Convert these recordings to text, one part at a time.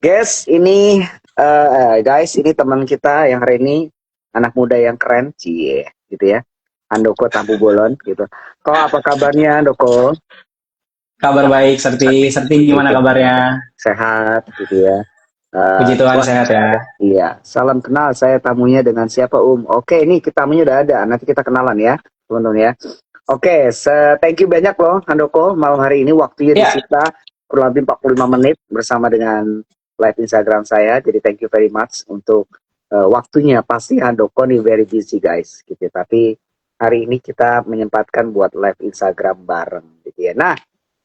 Guys, ini teman kita yang hari ini anak muda yang keren, cie, gitu ya. Handoko Tampu Bolon, gitu. Kok apa kabarnya, Handoko? Kabar baik, Serti. Serti gimana Gitu, kabarnya? sehat, gitu ya. Puji Tuhan Wah, sehat ya. iya. Salam kenal, saya tamunya dengan siapa, Oke, ini kita tamunya udah ada. Nanti kita kenalan ya, teman-teman ya. Oke, thank you banyak loh, Handoko. Malam hari ini waktunya Ya, disita kurang lebih 45 menit bersama dengan live Instagram saya. Jadi thank you very much untuk waktunya. Pasti Handoko nih very busy guys, gitu. Tapi hari ini kita menyempatkan buat live Instagram bareng, gitu ya. Nah,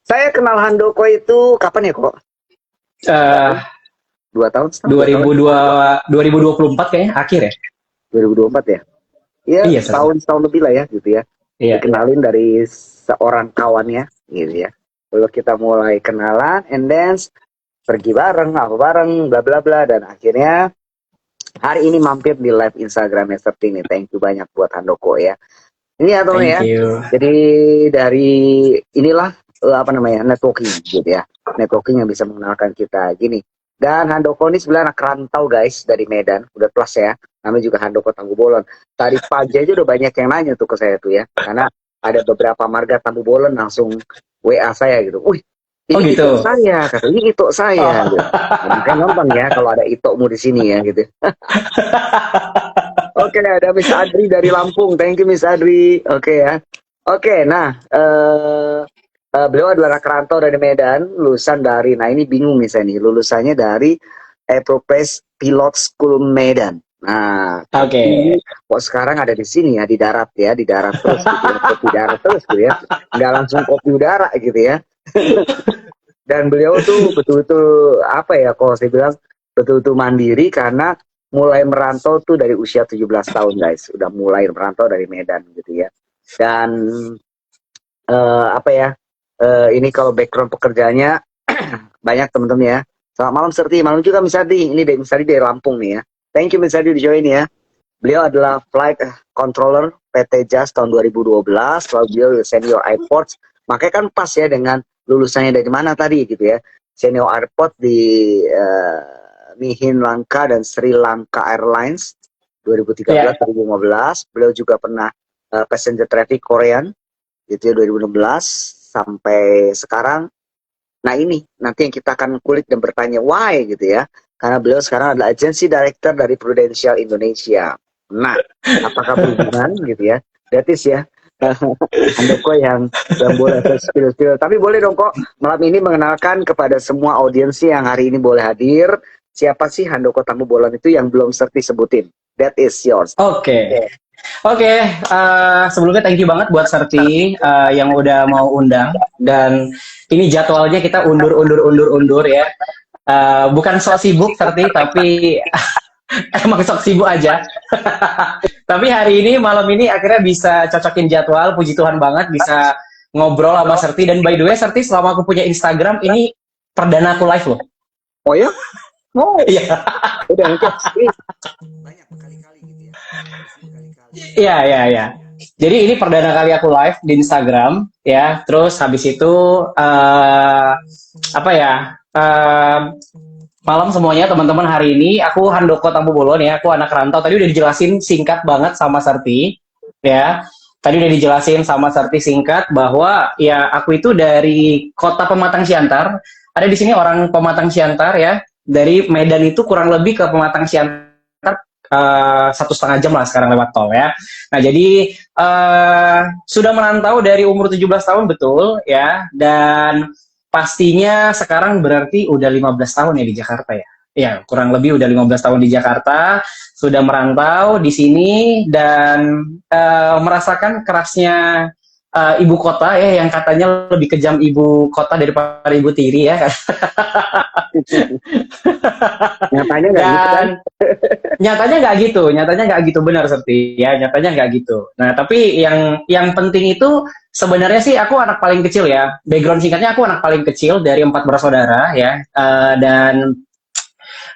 saya kenal Handoko itu kapan ya kok? eh 2 tahun, setahun, 2002, 2024 kayaknya akhir ya? 2024 ya? Ya, Iya, Serti. setahun lebih lah ya, gitu ya. Iya. Dikenalin dari seorang kawannya, gitu ya. Lalu kita mulai kenalan, and then pergi bareng, apa bareng, bla bla bla, dan akhirnya hari ini mampir di live Instagramnya seperti ini. Thank you banyak buat Handoko ya. Ini ya teman ya. Thank you. Jadi dari inilah apa namanya networking gitu ya. Networking yang bisa mengenalkan kita gini. Dan Handoko ini sebenarnya anak rantau guys dari Medan, udah plus ya. Namanya juga Handoko Tambu Bolon. Tadi pagi aja udah banyak yang nanya tuh ke saya tuh ya. Karena ada beberapa marga Tambu Bolon langsung WA saya gitu. Wih, Oh ini Ito gitu. saya, kata ini Ito saya gitu. Oh. Nah, makanya nonton ya kalau ada Itomu di sini ya gitu. Oke, ada Miss Adri dari Lampung. Thank you Miss Adri. Oke ya. Oke, nah beliau adalah anak rantau dari Medan, lulusan dari, nah ini bingung nih saya nih, lulusannya dari Aeropress Pilot School Medan. Nah, tapi Oke. kok sekarang ada di sini ya, di darat terus gitu ya, kopi darat terus gitu ya, nggak langsung kopi udara gitu ya. Dan beliau tuh betul-betul apa ya, kalau saya bilang betul-betul mandiri karena mulai merantau tuh dari usia 17 tahun guys, udah mulai merantau dari Medan gitu ya. Dan apa ya, ini kalau background pekerjaannya banyak teman-teman ya. Selamat malam Serti, malam juga Miss Adi. Ini dari Miss Adi dari Lampung nih ya. Thank you Miss Adi di join ya. Beliau adalah Flight Controller PT JAS tahun 2012, lalu beliau Senior Airports. Makanya kan pas ya dengan lulusannya dari mana tadi gitu ya. Senior Airport di Mihin Lanka dan Sri Lanka Airlines Iya. 2013-2015. Beliau juga pernah passenger traffic Korean gitu ya 2016 sampai sekarang. Nah ini nanti yang kita akan kulik dan bertanya why gitu ya. Karena beliau sekarang adalah agency director dari Prudential Indonesia. Nah, apakah berhubungan gitu ya? That is ya. Handoko yang boleh spill-spill. Tapi boleh dong kok malam ini mengenalkan kepada semua audiensi yang hari ini boleh hadir. Siapa sih Handoko Tamu Bolan itu yang belum Serti sebutin? That is yours. Oke. Oke, sebelumnya thank you banget buat Serti yang udah mau undang, dan ini jadwalnya kita undur ya. Bukan so sibuk Serti, tapi emang sok sibuk aja. Tapi hari ini, malam ini akhirnya bisa cocokin jadwal. Puji Tuhan banget bisa ngobrol sama Serti. Dan by the way, Serti, selama aku punya Instagram, ini perdana aku live loh. Oh ya? Oh, Iya, udah oke. Banyak berkali-kali gitu ya. Berkali-kali. iya, iya, iya. Jadi ini perdana kali aku live di Instagram, ya. Terus habis itu, apa ya, malam semuanya teman-teman, hari ini aku Handoko Tampu Bolon ya, aku anak rantau. Tadi udah dijelasin singkat banget sama Serti, ya. Tadi udah dijelasin sama Serti singkat bahwa ya aku itu dari kota Pematang Siantar. Ada di sini orang Pematang Siantar ya. Dari Medan itu kurang lebih ke Pematang Siantar 1,5 jam lah sekarang lewat tol ya. Nah jadi sudah merantau dari umur 17 tahun betul ya, dan pastinya sekarang berarti udah 15 tahun ya di Jakarta ya. Ya, kurang lebih udah 15 tahun di Jakarta, sudah merantau di sini dan merasakan kerasnya ibu kota ya, yang katanya lebih kejam ibu kota daripada ibu tiri ya. Nyatanya nggak gitu kan? Dan nyatanya nggak gitu, benar Serti ya, nyatanya nggak gitu. Nah tapi yang penting itu sebenarnya sih aku anak paling kecil ya, background singkatnya aku anak paling kecil dari 4 bersaudara ya. Dan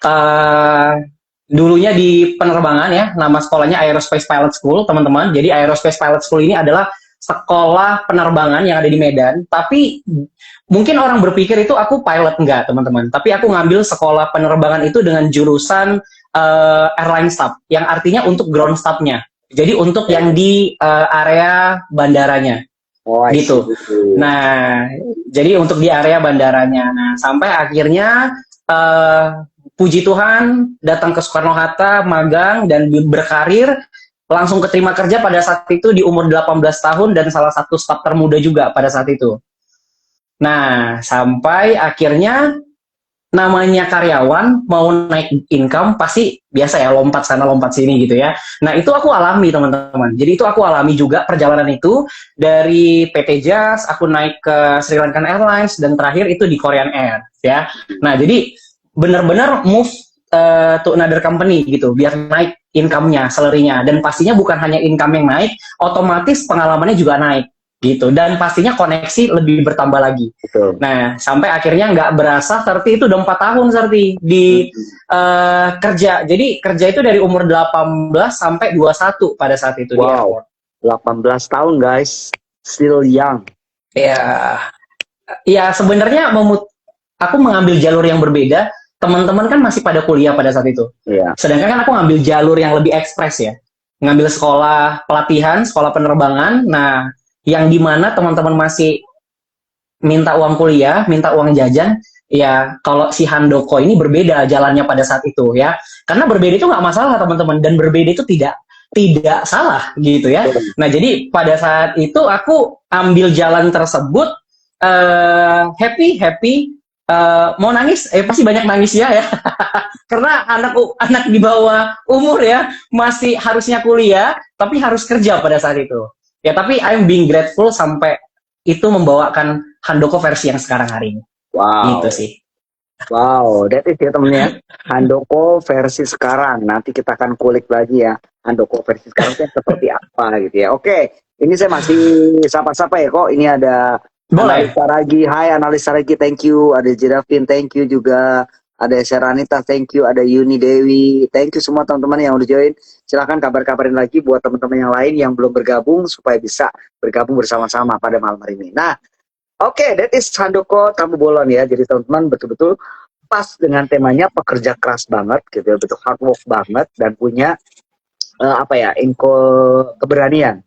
uh, dulunya di penerbangan ya, nama sekolahnya Aerospace Pilot School teman-teman. Jadi Aerospace Pilot School ini adalah sekolah penerbangan yang ada di Medan, tapi mungkin orang berpikir itu aku pilot, enggak teman-teman, tapi aku ngambil sekolah penerbangan itu dengan jurusan airline staff, yang artinya untuk ground staff-nya, jadi untuk yang di area bandaranya Oh, I see. gitu. Nah, jadi untuk di area bandaranya. Nah, sampai akhirnya puji Tuhan datang ke Soekarno-Hatta, magang dan berkarir, langsung keterima kerja pada saat itu di umur 18 tahun dan salah satu staf termuda juga pada saat itu. Nah, sampai akhirnya namanya karyawan mau naik income pasti biasa ya, lompat sana lompat sini gitu ya. Nah, itu aku alami teman-teman. Jadi itu aku alami juga perjalanan itu dari PT JAS, aku naik ke Sri Lankan Airlines dan terakhir itu di Korean Air ya. Nah, jadi benar-benar move to another company gitu biar naik income-nya, salary-nya, dan pastinya bukan hanya income yang naik, otomatis pengalamannya juga naik gitu, dan pastinya koneksi lebih bertambah lagi. Betul. Nah, sampai akhirnya nggak berasa Serti itu udah 4 tahun Serti di kerja. Jadi kerja itu dari umur 18 sampai 21 pada saat itu. Wow, 18 tahun guys, still young. Ya, ya sebenarnya aku mengambil jalur yang berbeda. Teman-teman kan masih pada kuliah pada saat itu. Iya. Sedangkan kan aku ngambil jalur yang lebih ekspres ya. Ngambil sekolah pelatihan, sekolah penerbangan. Nah, yang dimana teman-teman masih minta uang kuliah, minta uang jajan, ya kalau si Handoko ini berbeda jalannya pada saat itu ya. Karena berbeda itu nggak masalah teman-teman, dan berbeda itu tidak salah gitu ya. Nah, jadi pada saat itu aku ambil jalan tersebut, happy, mau nangis, pasti banyak nangis ya. Karena anak di bawah umur ya, masih harusnya kuliah, tapi harus kerja pada saat itu. Ya, tapi I'm being grateful sampai itu membawakan Handoko versi yang sekarang hari ini. Wow. Gitu sih. Wow, that is ya temennya. Handoko versi sekarang. Nanti kita akan kulik lagi ya. Handoko versi sekarang itu seperti apa gitu ya. Oke, ini saya masih sapa-sapa ya kok. Ini ada Boleh. Analisa Ragi. Hai Analisa Ragi, thank you. Ada Jirafin, thank you juga. Ada Seranita, thank you. Ada Yuni Dewi, thank you semua teman-teman yang udah join. Silahkan kabar-kabarin lagi buat teman-teman yang lain yang belum bergabung supaya bisa bergabung bersama-sama pada malam hari ini. Nah, oke, that is Handoko Tampu Bolon ya. Jadi teman-teman betul-betul pas dengan temanya, pekerja keras banget gitu ya, betul hard work banget dan punya keberanian.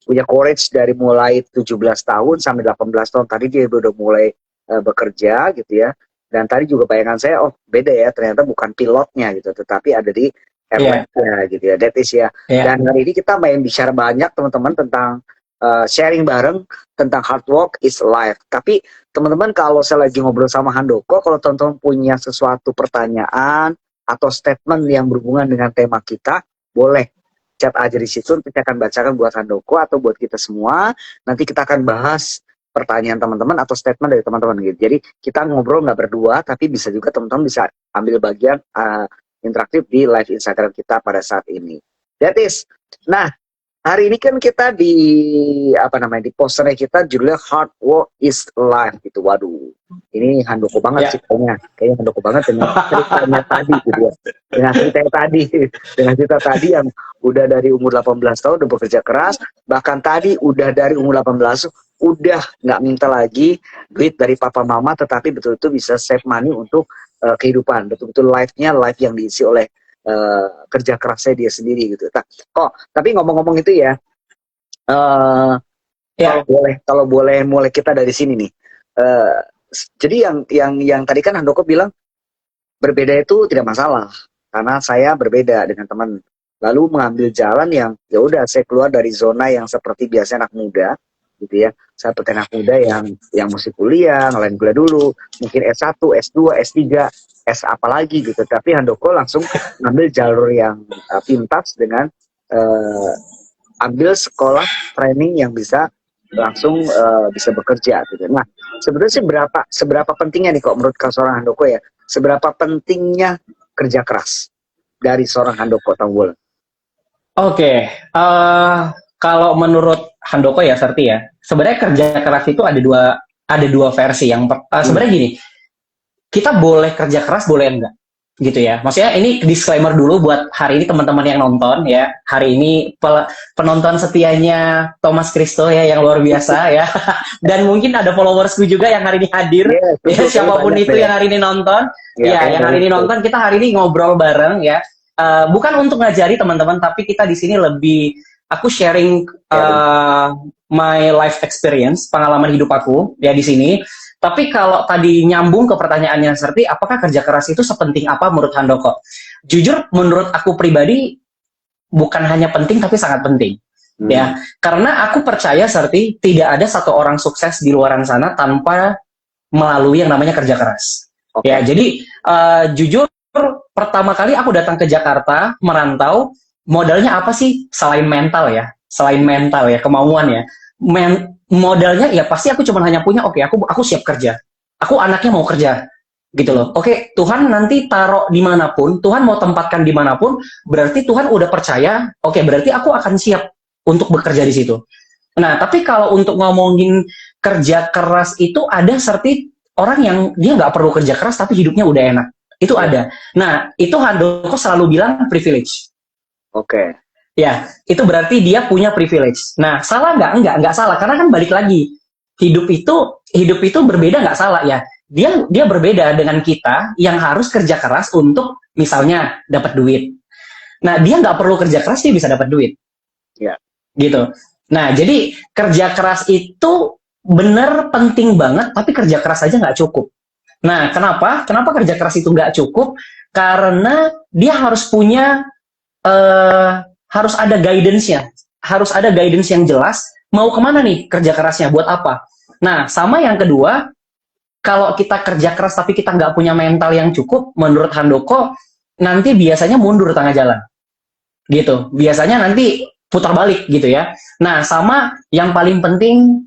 Punya courage dari mulai 17 tahun sampai 18 tahun. Tadi dia udah mulai bekerja gitu ya. Dan tadi juga bayangan saya, oh beda ya, ternyata bukan pilotnya gitu, tetapi ada di airline-nya gitu ya. That is ya. Dan hari ini kita main bicara banyak teman-teman tentang sharing bareng tentang hard work is life. Tapi teman-teman kalau saya lagi ngobrol sama Handoko, kalau teman-teman punya sesuatu pertanyaan atau statement yang berhubungan dengan tema kita, boleh chat aja di situ, kita akan bacakan buat Handoko atau buat kita semua. Nanti kita akan bahas pertanyaan teman-teman atau statement dari teman-teman gitu. Jadi kita ngobrol nggak berdua, tapi bisa juga teman-teman bisa ambil bagian interaktif di live Instagram kita pada saat ini. That is. Nah, hari ini kan kita di di posternya kita judulnya Hard Work is Life gitu. Waduh, ini Handoko banget sih kayaknya Handoko banget dengan ceritanya tadi gitu ya. Dengan cerita tadi yang udah dari umur 18 tahun udah bekerja keras, bahkan tadi udah dari umur 18 udah nggak minta lagi duit dari papa mama, tetapi betul-betul bisa save money untuk kehidupan, betul-betul life yang diisi oleh kerja kerasnya dia sendiri gitu. Tapi ngomong-ngomong itu ya, kalau boleh mulai kita dari sini nih. Jadi yang tadi kan Handoko bilang berbeda itu tidak masalah karena saya berbeda dengan teman. Lalu mengambil jalan yang ya udah saya keluar dari zona yang seperti biasa anak muda gitu ya. Saya seperti anak muda yang mesti kuliah, ngelain kuliah dulu, mungkin S1, S2, S3, S apalagi gitu. Tapi Handoko langsung ambil jalur yang pintas dengan ambil sekolah training yang bisa langsung bisa bekerja gitu. Nah, sebenarnya sih seberapa pentingnya nih kok menurut seorang Handoko ya? Seberapa pentingnya kerja keras dari seorang Handoko Tambulan? Oke, kalau menurut Handoko ya, Serti ya, sebenarnya kerja keras itu ada dua versi. Yang sebenarnya gini, kita boleh kerja keras, boleh enggak. gitu ya. Maksudnya ini disclaimer dulu buat hari ini teman-teman yang nonton ya. Hari ini penonton setianya Thomas Christo ya yang luar biasa ya. Dan mungkin ada followersku juga yang hari ini hadir. Iya, Ya, betul, siapapun banyak itu deh. yang hari ini nonton, Iya, ya kayaknya yang hari banyak ini tuh. nonton kita hari ini ngobrol bareng ya. Bukan untuk ngajari teman-teman, tapi kita di sini lebih aku sharing Sharing. my life experience, pengalaman hidup aku ya di sini. Tapi kalau tadi nyambung ke pertanyaannya seperti apakah kerja keras itu sepenting apa menurut Handoko? Jujur menurut aku pribadi bukan hanya penting tapi sangat penting. Ya, karena aku percaya seperti tidak ada satu orang sukses di luar sana tanpa melalui yang namanya kerja keras. Ya, Oke. jadi jujur pertama kali aku datang ke Jakarta merantau modalnya apa sih selain mental ya, kemauan ya. Modalnya ya pasti aku cuma hanya punya oke, aku siap kerja, aku anaknya mau kerja gitu loh. Oke, Tuhan nanti taruh dimanapun, Tuhan mau tempatkan dimanapun, berarti Tuhan udah percaya. Oke, berarti aku akan siap untuk bekerja di situ. Nah, tapi kalau untuk ngomongin kerja keras itu ada seperti orang yang dia nggak perlu kerja keras tapi hidupnya udah enak. Itu ada. Nah, itu Handoko selalu bilang privilege. Oke. Ya, itu berarti dia punya privilege. Nah, salah nggak? Nggak salah. Karena kan balik lagi, hidup itu berbeda nggak salah ya. Dia berbeda dengan kita yang harus kerja keras untuk misalnya dapat duit. Nah, dia nggak perlu kerja keras dia bisa dapat duit. Ya. Gitu. Nah, jadi kerja keras itu bener penting banget, tapi kerja keras aja nggak cukup. Nah, kenapa? Kenapa kerja keras itu nggak cukup? Karena dia harus punya eh, harus ada guidance-nya, harus ada guidance yang jelas. Mau kemana nih kerja kerasnya? Buat apa? Nah, sama yang kedua, kalau kita kerja keras tapi kita nggak punya mental yang cukup, menurut Handoko, nanti biasanya mundur tengah jalan. Gitu. Biasanya nanti putar balik gitu ya. Nah, sama yang paling penting,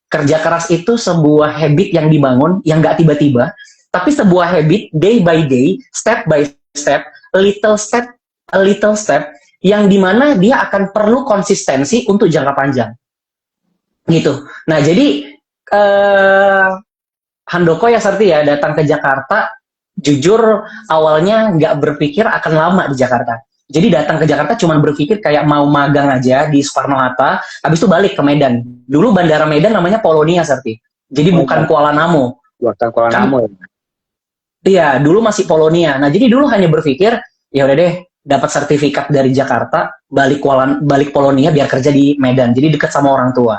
kerja keras itu sebuah habit yang dibangun, yang nggak tiba-tiba, tapi sebuah habit day by day, step by step, a little step, yang dimana dia akan perlu konsistensi untuk jangka panjang. Gitu. Nah, jadi Handoko ya Sarti ya datang ke Jakarta, jujur awalnya nggak berpikir akan lama di Jakarta. Jadi datang ke Jakarta cuma berpikir kayak mau magang aja di Soekarno-Hatta, habis itu balik ke Medan. Dulu bandara Medan namanya Polonia Sarti. Jadi Oh, bukan Kuala Namu. buatan Kuala Kan Namu. iya, dulu masih Polonia. Nah, jadi dulu hanya berpikir ya udah deh dapat sertifikat dari Jakarta, balik Polonia biar kerja di Medan. Jadi dekat sama orang tua.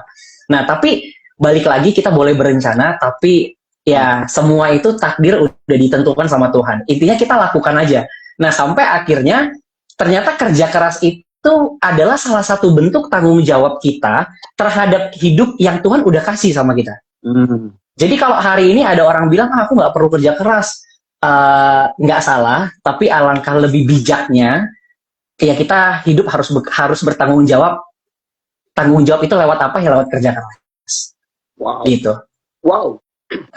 Nah, tapi balik lagi kita boleh berencana, tapi ya semua itu takdir udah ditentukan sama Tuhan. Intinya kita lakukan aja. Nah, sampai akhirnya ternyata kerja keras itu adalah salah satu bentuk tanggung jawab kita terhadap hidup yang Tuhan udah kasih sama kita. Jadi kalau hari ini ada orang bilang aku nggak perlu kerja keras, nggak salah, tapi alangkah lebih bijaknya ya kita hidup harus bertanggung jawab. Tanggung jawab itu lewat apa ya? Lewat kerja keras. Wow. Gitu. Wow.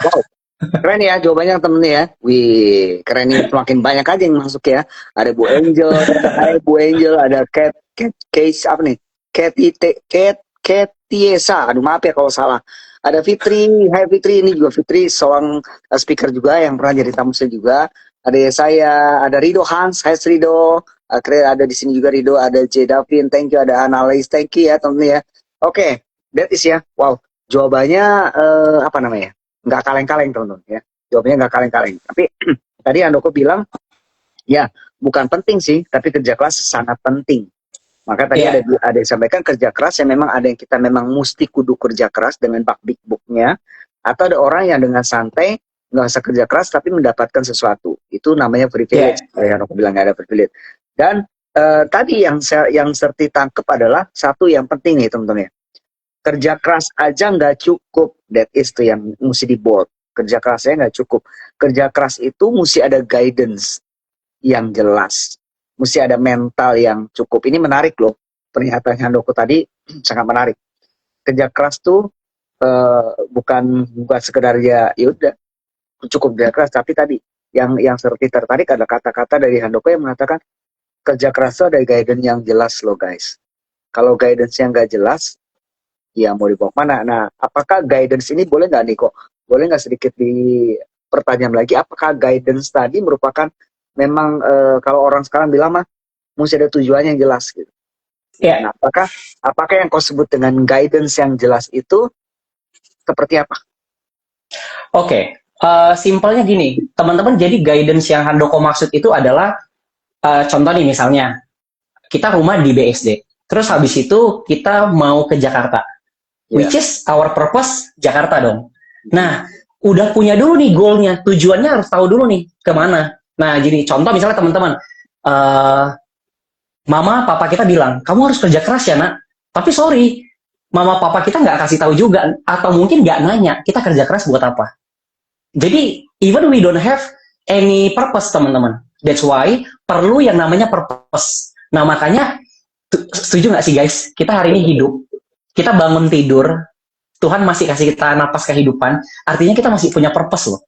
Wow. Keren ya jawabannya temennya ya. Wih, keren nih, semakin banyak aja yang masuk ya. Ada Bu Angel, ada Bu Angel, ada Case apa nih? Tiesa. Aduh maaf ya kalau salah. Ada Fitri, hai Fitri, ini juga Fitri seorang speaker juga yang pernah jadi tamu saya juga. Ada saya, ada Rido Hans, hai Rido. Akhirnya ada di sini juga Rido, ada J Davin, thank you, ada Analis, thank you ya temen ya. Oke, that is ya. Wow, jawabannya apa namanya? Nggak kaleng-kaleng teman-teman ya. Jawabannya nggak kaleng-kaleng. Tapi tadi Andoko bilang, ya bukan penting sih, tapi kerja keras sangat penting. Maka tadi ada yang disampaikan kerja keras yang memang ada yang kita memang mesti kudu kerja keras dengan big booknya, atau ada orang yang dengan santai nggak usah kerja keras tapi mendapatkan sesuatu. Itu namanya privilege. Yang aku bilang nggak ada privilege. Dan tadi yang Serti tangkep adalah satu yang penting nih teman-teman ya. Kerja keras aja nggak cukup. That is tuh yang mesti di bold. Kerja kerasnya nggak cukup. Kerja keras itu mesti ada guidance yang jelas. Mesti ada mental yang cukup. Ini menarik loh. Pernyataan Handoko tadi sangat menarik. Kerja keras tuh bukan sekedar ya udah cukup kerja keras, tapi tadi yang seperti tertarik ada kata-kata dari Handoko yang mengatakan kerja keras itu ada guidance yang jelas loh guys. Kalau guidance yang nggak jelas, ya mau dibawa mana? Nah, apakah guidance ini boleh nggak nih kok? Boleh nggak sedikit dipertajam lagi? Apakah guidance tadi merupakan memang kalau orang sekarang bilang mah mesti ada tujuannya yang jelas gitu. Ya, Nah, apakah yang kau sebut dengan guidance yang jelas itu seperti apa? oke. Simpelnya gini, teman-teman. Jadi guidance yang Handoko maksud itu adalah contoh nih misalnya kita rumah di BSD, terus habis itu kita mau ke Jakarta, Ya. which is our purpose Jakarta dong. Nah, udah punya dulu nih goalnya, tujuannya harus tahu dulu nih kemana. Nah, jadi contoh misalnya teman-teman, eh, mama papa kita bilang kamu harus kerja keras ya nak. Tapi sorry, mama papa kita nggak kasih tahu juga, atau mungkin nggak nanya kita kerja keras buat apa. Jadi even we don't have any purpose teman-teman. That's why perlu yang namanya purpose. Nah makanya setuju nggak sih guys? Kita hari ini hidup, kita bangun tidur, Tuhan masih kasih kita napas kehidupan, artinya kita masih punya purpose loh.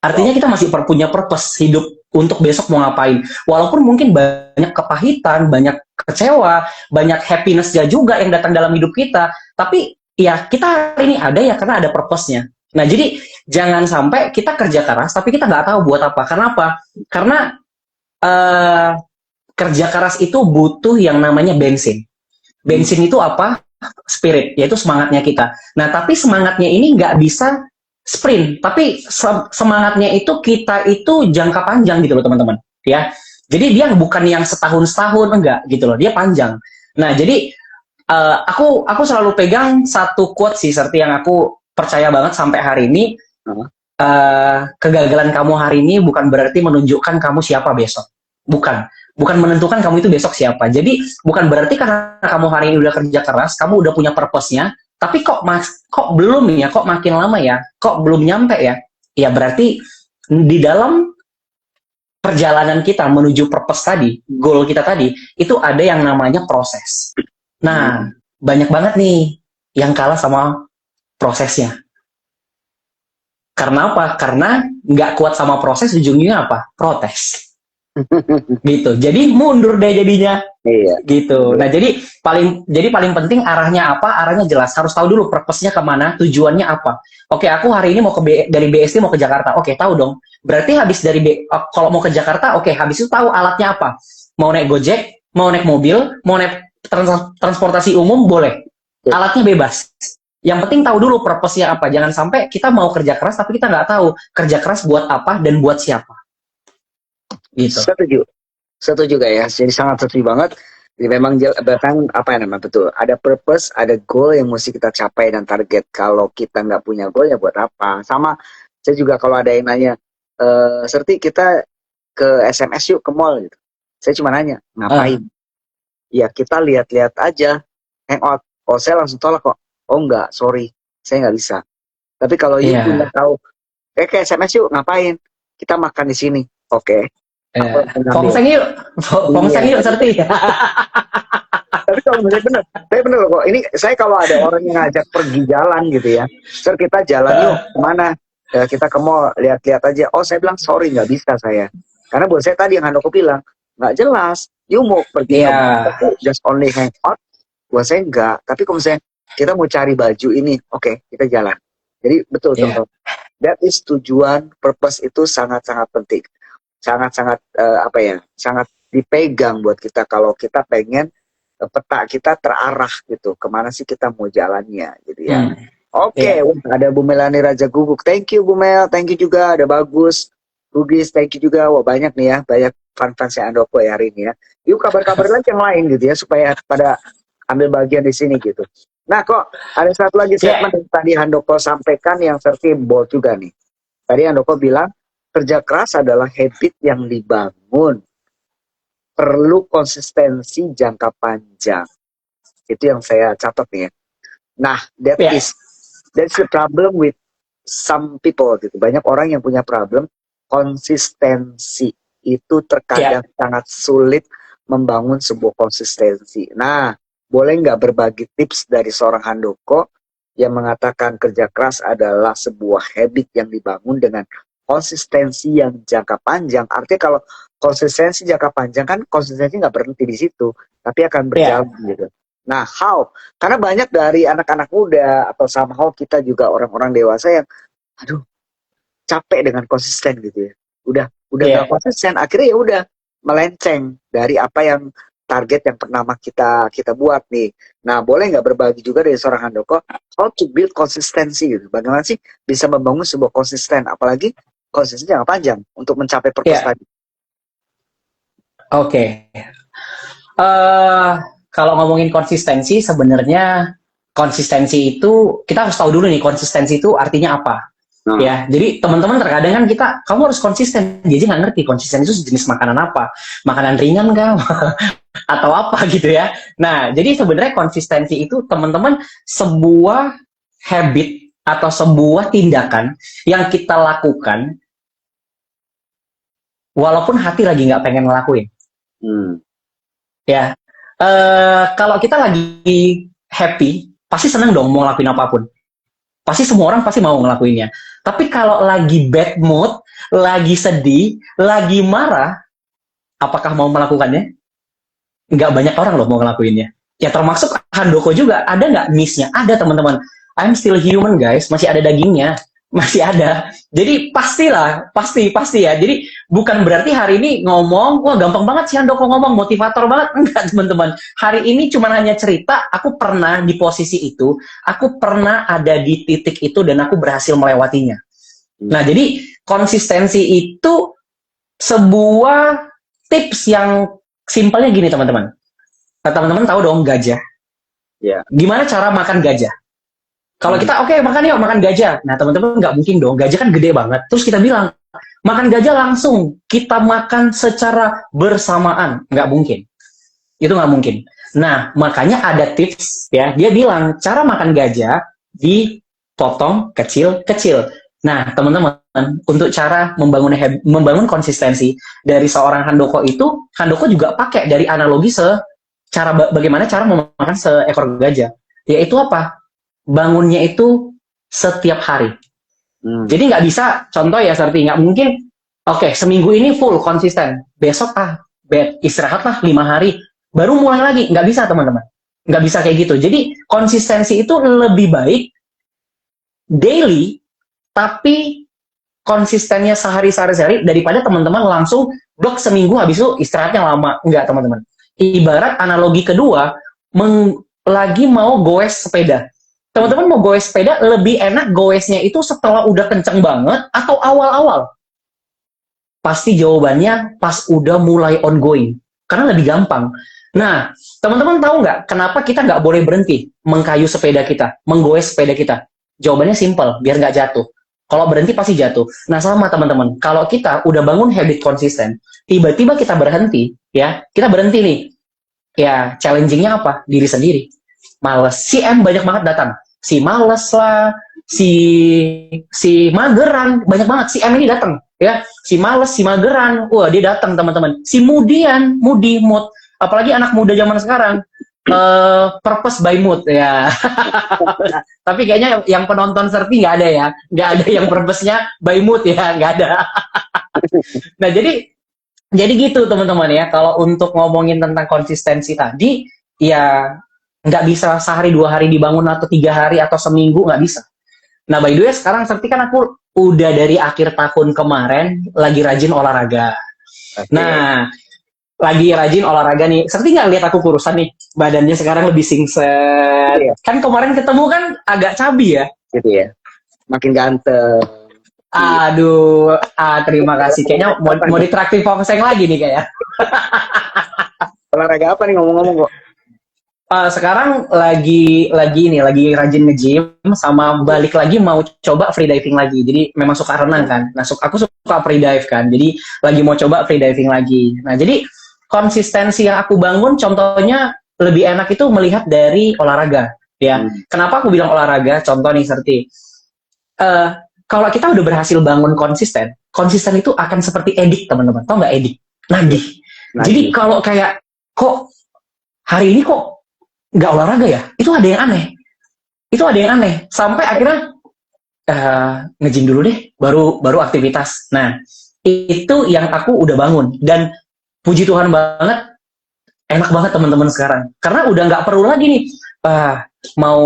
Artinya kita masih punya purpose hidup untuk besok mau ngapain. Walaupun mungkin banyak kepahitan, banyak kecewa, banyak happiness juga yang datang dalam hidup kita, tapi ya kita hari ini ada ya karena ada purpose-nya. Nah jadi jangan sampai kita kerja keras tapi kita nggak tahu buat apa. Kenapa? Karena eh, kerja keras itu butuh yang namanya bensin. Bensin itu apa? Spirit, yaitu semangatnya kita. Nah, tapi semangatnya ini nggak bisa sprint, tapi semangatnya itu kita itu jangka panjang gitu loh teman-teman. Ya, jadi dia bukan yang setahun enggak gitu loh, dia panjang. Nah, jadi aku selalu pegang satu quote sih, seperti yang aku percaya banget sampai hari ini. Kegagalan kamu hari ini bukan berarti menunjukkan kamu siapa besok. Bukan menentukan kamu itu besok siapa. Jadi bukan berarti karena kamu hari ini udah kerja keras, kamu udah punya purpose-nya, tapi kok belum ya, kok makin lama ya, kok belum nyampe ya. Ya berarti di dalam perjalanan kita menuju purpose tadi, goal kita tadi, itu ada yang namanya proses. Nah, banyak banget nih yang kalah sama prosesnya. Karena apa? Karena nggak kuat sama proses, ujungnya apa? Protes. Gitu. Jadi mundur deh jadinya. Iya. Gitu. Nah, jadi paling penting arahnya apa? Arahnya jelas. Harus tahu dulu purpose-nya kemana, tujuannya apa. Oke, aku hari ini mau dari BSD mau ke Jakarta. Oke, tahu dong. Berarti habis dari kalau mau ke Jakarta, oke, habis itu tahu alatnya apa. Mau naik Gojek, mau naik mobil, mau naik transportasi umum boleh. Alatnya bebas. Yang penting tahu dulu purpose-nya apa. Jangan sampai kita mau kerja keras tapi kita nggak tahu kerja keras buat apa dan buat siapa. Gitu. Setuju gak ya? Jadi sangat setuju banget. Jadi memang bahkan apa yang namanya betul. Ada purpose, ada goal yang mesti kita capai dan target. Kalau kita nggak punya goal ya buat apa? Sama saya juga kalau ada yang nanya, Serti kita ke SMS yuk ke mall gitu. Saya cuma nanya ngapain? Ya kita lihat-lihat aja, hangout. Oh saya langsung tolak kok. Oh enggak, sorry, saya nggak bisa. Tapi kalau you punya tahu, ke SMS yuk ngapain? Kita makan di sini, oke. Pongseng yuk, Serti. Tapi kalau misalnya saya bener kok. Ini saya kalau ada orang yang ngajak pergi jalan gitu ya, Sir kita jalan yuk kemana? Ya, kita ke mall, lihat-lihat aja. Oh saya bilang sorry nggak bisa saya. Karena buat saya tadi yang Handoko bilang nggak jelas. You mau pergi just only hang out? Buat saya enggak. Tapi kalau misalnya kita mau cari baju ini, oke, kita jalan. Jadi betul teman-teman. That is tujuan, purpose itu sangat-sangat penting. Sangat-sangat sangat dipegang buat kita kalau kita pengen peta kita terarah gitu. Kemana sih kita mau jalannya gitu ya. Oke, ada Bu Melani Raja Guguk. Thank you Bu Mel, thank you juga. Ada Bagus, Bugis, thank you juga. Wah banyak nih ya, banyak fans-fansnya Handoko ya hari ini ya. Yuk kabar-kabar lagi yang lain gitu ya, supaya pada ambil bagian di sini gitu. Nah kok ada satu lagi segmen yang tadi Handoko sampaikan yang seperti bold juga nih. Tadi Handoko bilang kerja keras adalah habit yang dibangun, perlu konsistensi jangka panjang. Itu yang saya catat nih ya. Nah that's the problem with some people gitu. Banyak orang yang punya problem konsistensi itu terkadang sangat sulit membangun sebuah konsistensi. Nah boleh nggak berbagi tips dari seorang Handoko yang mengatakan kerja keras adalah sebuah habit yang dibangun dengan konsistensi yang jangka panjang. Artinya kalau konsistensi jangka panjang kan konsistensi nggak berhenti di situ, tapi akan berjalan gitu. Nah, how? Karena banyak dari anak-anak muda atau somehow kita juga orang-orang dewasa yang, aduh, capek dengan konsisten gitu ya. udah nggak konsisten, akhirnya ya udah melenceng dari apa yang target yang pernah kita buat nih. Nah, boleh nggak berbagi juga dari seorang Handoko how to build konsistensi gitu. Bagaimana sih bisa membangun sebuah konsisten, apalagi konsisten jangka panjang untuk mencapai purpose tadi. Oke. Kalau ngomongin konsistensi, sebenarnya konsistensi itu kita harus tahu dulu nih konsistensi itu artinya apa. Ya, jadi teman-teman terkadang kan kamu harus konsisten, dia aja nggak ngerti konsisten itu jenis makanan apa, makanan ringan kah, atau apa gitu ya. Nah, jadi sebenarnya konsistensi itu teman-teman sebuah habit atau sebuah tindakan yang kita lakukan walaupun hati lagi nggak pengen ngelakuin. Ya, kalau kita lagi happy, pasti seneng dong mau ngelakuin apapun. Pasti semua orang pasti mau ngelakuinnya. Tapi kalau lagi bad mood, lagi sedih, lagi marah, apakah mau melakukannya? Nggak banyak orang loh mau ngelakuinnya. Ya termasuk Handoko juga. Ada nggak miss-nya? Ada teman-teman. I'm still human guys, masih ada dagingnya. Masih ada. Jadi pastilah, pasti ya. Jadi bukan berarti hari ini ngomong, wah gampang banget sih Handoko ngomong, motivator banget. Enggak teman-teman. Hari ini cuma hanya cerita, aku pernah di posisi itu, aku pernah ada di titik itu dan aku berhasil melewatinya. Nah jadi konsistensi itu sebuah tips yang simpelnya gini teman-teman. Teman-teman tahu dong gajah. Gimana cara makan gajah? Kalau kita oke, makan yuk, makan gajah. Nah teman-teman nggak mungkin dong, gajah kan gede banget. Terus kita bilang, makan gajah langsung, kita makan secara bersamaan. Nggak mungkin. Itu nggak mungkin. Nah, makanya ada tips, ya. Dia bilang, cara makan gajah dipotong kecil-kecil. Nah, teman-teman, untuk cara membangun konsistensi dari seorang Handoko itu, Handoko juga pakai dari analogi bagaimana cara memakan seekor gajah. Yaitu apa? Bangunnya itu setiap hari. Jadi nggak bisa, contoh ya seperti nggak mungkin, oke, seminggu ini full konsisten, besok istirahatlah 5 hari, baru mulai lagi. Nggak bisa teman-teman, nggak bisa kayak gitu. Jadi konsistensi itu lebih baik daily, tapi konsistennya sehari-hari daripada teman-teman langsung blok seminggu habis itu istirahatnya lama. Enggak teman-teman. Ibarat analogi kedua, lagi mau goes sepeda. Teman-teman mau goes sepeda, lebih enak goesnya itu setelah udah kenceng banget atau awal-awal? Pasti jawabannya pas udah mulai ongoing. Karena lebih gampang. Nah, teman-teman tahu nggak kenapa kita nggak boleh berhenti mengkayu sepeda kita, menggoes sepeda kita? Jawabannya simple, biar nggak jatuh. Kalau berhenti pasti jatuh. Nah, sama teman-teman. Kalau kita udah bangun habit konsisten, tiba-tiba kita berhenti, ya, kita berhenti nih. Ya, challenging-nya apa? Diri sendiri. Males. Si M banyak banget datang. Si males lah, si mageran, banyak banget. Si M ini datang, ya. Si males, si mageran, wah dia datang teman-teman. Si mood, apalagi anak muda zaman sekarang. Purpose by mood ya. Tapi kayaknya yang penonton Serti nggak ada ya, nggak ada yang purpose-nya by mood ya, nggak ada. Nah jadi gitu teman-teman ya. Kalau untuk ngomongin tentang konsistensi tadi, ya nggak bisa sehari 2 hari dibangun atau 3 hari atau seminggu, nggak bisa. Nah by the way sekarang Serti kan aku udah dari akhir tahun kemarin lagi rajin olahraga. Nah lagi rajin olahraga nih. Seperti nggak lihat aku kurusan nih, badannya sekarang lebih singset. Kan kemarin ketemu kan agak cabi ya. Gitu ya. Makin ganteng. Aduh, terima kasih. Kayaknya mau ditraktir Fongseng lagi nih kayak. Olahraga apa nih ngomong-ngomong kok? Sekarang lagi rajin nge-gym sama balik lagi mau coba free diving lagi. Jadi memang suka renang kan. Nah, aku suka free dive kan. Jadi lagi mau coba free diving lagi. Nah, jadi konsistensi yang aku bangun contohnya lebih enak itu melihat dari olahraga ya. Kenapa aku bilang olahraga? Contoh nih seperti kalau kita udah berhasil bangun konsisten itu akan seperti edik teman-teman. Tahu nggak edik? Nagih. Jadi kalau kayak kok hari ini kok nggak olahraga ya? Itu ada yang aneh. Sampai akhirnya nge-gym dulu deh, baru aktivitas. Nah itu yang aku udah bangun dan puji Tuhan banget, enak banget teman-teman sekarang. Karena udah nggak perlu lagi nih ah, mau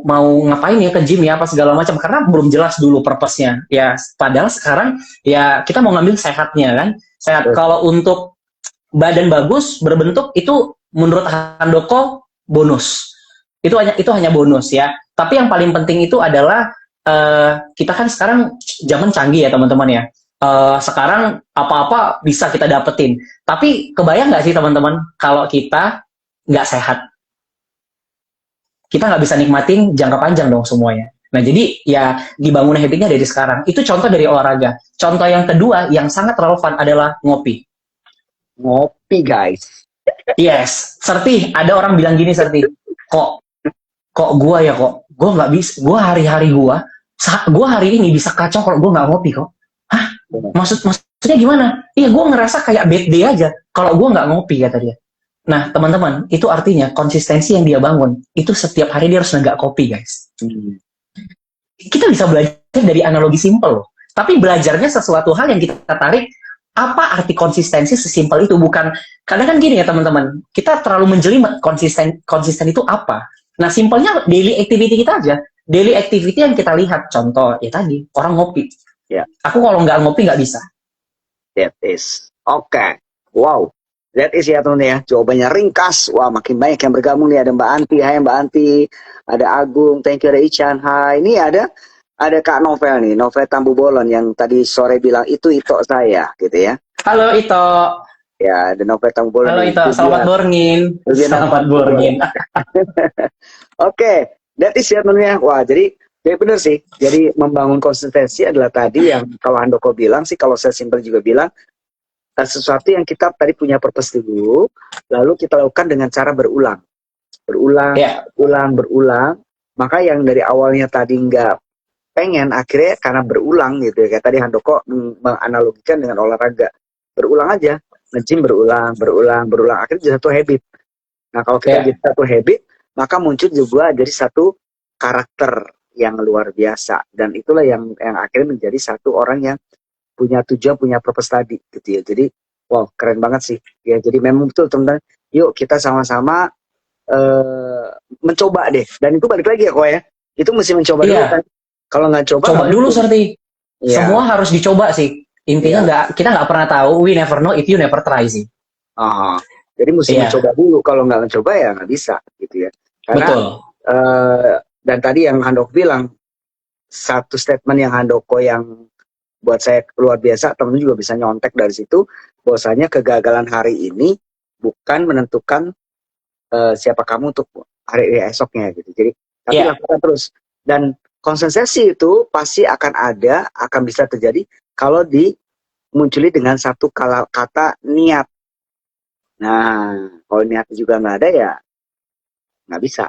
mau ngapain ya ke gym ya apa segala macam karena belum jelas dulu purpose-nya. Ya, padahal sekarang ya kita mau ngambil sehatnya kan. Sehat kalau untuk badan bagus berbentuk itu menurut Handoko bonus. Itu hanya bonus ya. Tapi yang paling penting itu adalah kita kan sekarang zaman canggih ya teman-teman ya. Sekarang apa-apa bisa kita dapetin. Tapi kebayang nggak sih teman-teman kalau kita nggak sehat, kita nggak bisa nikmatin jangka panjang dong semuanya. Nah jadi ya dibangun habitnya dari sekarang. Itu contoh dari olahraga. Contoh yang kedua yang sangat relevan adalah ngopi. Ngopi guys. Yes, Serti. Ada orang bilang gini Serti. Kok kok gua ya kok gua nggak bisa. Gua hari ini bisa kacau kalau gua nggak ngopi kok. Hah? Maksudnya gimana? Iya, gua ngerasa kayak bad day aja kalau gua nggak ngopi kata dia. Nah, teman-teman, itu artinya konsistensi yang dia bangun, itu setiap hari dia harus nenggak kopi, guys. Kita bisa belajar dari analogi simpel loh. Tapi belajarnya sesuatu hal yang kita tarik, apa arti konsistensi sesimpel itu? Bukan, kadang kan gini ya teman-teman, kita terlalu menjelimet konsisten itu apa? Nah, simpelnya daily activity kita aja. Daily activity yang kita lihat, contoh, ya tadi, orang ngopi. Ya. Aku kalau nggak ngopi nggak bisa. That is. Oke. Wow. That is ya teman ya, jawabannya ringkas. Wah makin banyak yang bergabung nih. Ada Mbak Anti, hai Mbak Anti. Ada Agung, thank you. Ada Ican, hai. Ini ada Kak Novel nih, Novel Tambu Bolon yang tadi sore bilang itu saya gitu ya. Halo Ito. Ya, ada Novel Tambu Bolon. Halo Ito, selamat borngin. Selamat borngin. Oke, that is ya teman ya. Wah jadi benar sih. Jadi membangun konsistensi adalah tadi yang kalau Handoko bilang sih, kalau saya simpel juga bilang, sesuatu yang kita tadi punya purpose dulu, lalu kita lakukan dengan cara berulang, berulang. Maka yang dari awalnya tadi nggak pengen, akhirnya karena berulang gitu ya. Kayak tadi Handoko menganalogikan dengan olahraga, berulang aja, nge-gym berulang, akhirnya jadi satu habit. Nah kalau kita jadi satu habit, maka muncul juga jadi satu karakter yang luar biasa, dan itulah yang akhirnya menjadi satu orang yang punya tujuan, punya purpose tadi gitu ya. Jadi wow keren banget sih ya. Jadi memang betul teman-teman, yuk kita sama-sama mencoba deh. Dan itu balik lagi ya kok ya, itu mesti mencoba dulu kan. Kalau nggak coba dulu Serti ya. Semua harus dicoba sih intinya. Kita nggak pernah tahu, we never know if you never try sih. Jadi mesti mencoba dulu. Kalau nggak mencoba ya nggak bisa gitu ya. Karena betul. Dan tadi yang Handoko bilang, satu statement yang Handoko yang buat saya luar biasa, teman-teman juga bisa nyontek dari situ, bahwasanya kegagalan hari ini bukan menentukan siapa kamu untuk hari esoknya gitu. Jadi tapi lakukan terus, dan konsistensi itu pasti akan ada, akan bisa terjadi kalau dimunculi dengan satu kata niat. Nah kalau niat juga nggak ada ya nggak bisa.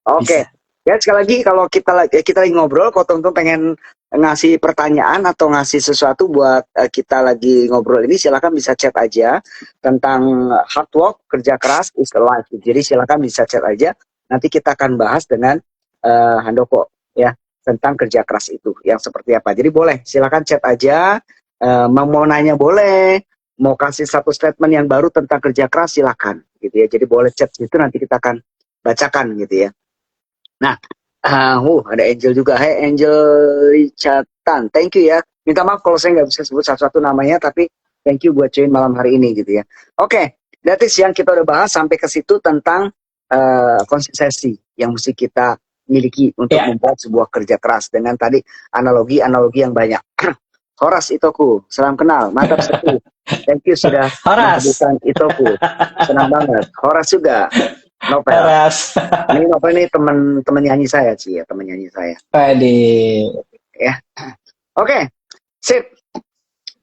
Oke. Ya sekali lagi kalau kita lagi ngobrol, kalau teman-teman pengen ngasih pertanyaan atau ngasih sesuatu buat kita lagi ngobrol ini, silakan bisa chat aja tentang hard work, kerja keras is life. Jadi silakan bisa chat aja. Nanti kita akan bahas dengan Handoko ya tentang kerja keras itu yang seperti apa. Jadi boleh silakan chat aja. Mau nanya boleh, mau kasih satu statement yang baru tentang kerja keras silakan gitu ya. Jadi boleh chat itu, nanti kita akan bacakan gitu ya. Nah, ada Angel juga. Hai Angel Richatan, thank you ya. Minta maaf kalau saya nggak bisa sebut satu-satu namanya, tapi thank you buat join malam hari ini gitu ya. Oke, that is yang kita udah bahas sampai ke situ tentang konsistensi yang mesti kita miliki untuk membuat sebuah kerja keras, dengan tadi analogi yang banyak. Horas Itoku, salam kenal, mantap sekali. Thank you sudah menyebutkan Itoku, senang banget. Horas juga. Novel. Ini Novel ini teman nyanyi saya sih ya, teman nyanyi saya. Ya. Oke. Sip.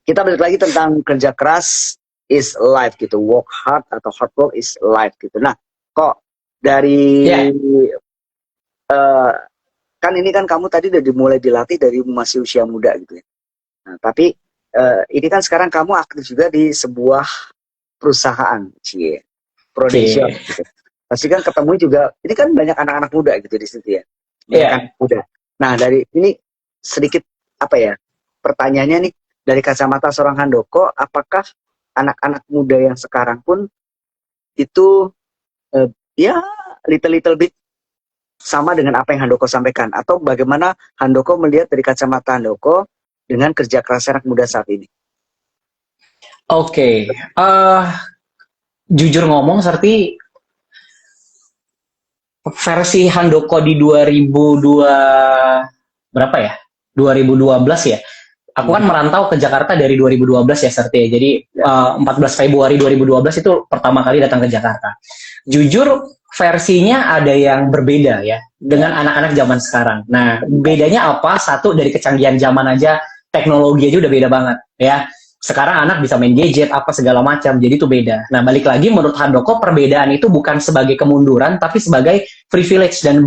Kita balik lagi tentang kerja keras is life gitu. Work hard atau hard work is life gitu. Nah, kok dari kan ini kan kamu tadi udah dimulai dilatih dari masih usia muda gitu ya. Nah, tapi ini kan sekarang kamu aktif juga di sebuah perusahaan, Prodation gitu. Pasti kan ketemu juga, ini kan banyak anak-anak muda gitu di situ ya. Anak muda. Nah dari ini sedikit pertanyaannya nih, dari kacamata seorang Handoko, apakah anak-anak muda yang sekarang pun itu little bit sama dengan apa yang Handoko sampaikan, atau bagaimana Handoko melihat dari kacamata Handoko dengan kerja keras anak muda saat ini? Oke, jujur ngomong, seperti versi Handoko di 2002 berapa ya? 2012 ya. Aku kan merantau ke Jakarta dari 2012 ya, Serti ya. Jadi 14 Februari 2012 itu pertama kali datang ke Jakarta. Jujur versinya ada yang berbeda ya dengan anak-anak zaman sekarang. Nah, bedanya apa? Satu, dari kecanggihan zaman aja, teknologi aja udah beda banget ya. Sekarang anak bisa main gadget apa segala macam, jadi itu beda. Nah, balik lagi menurut Handoko, perbedaan itu bukan sebagai kemunduran tapi sebagai privilege dan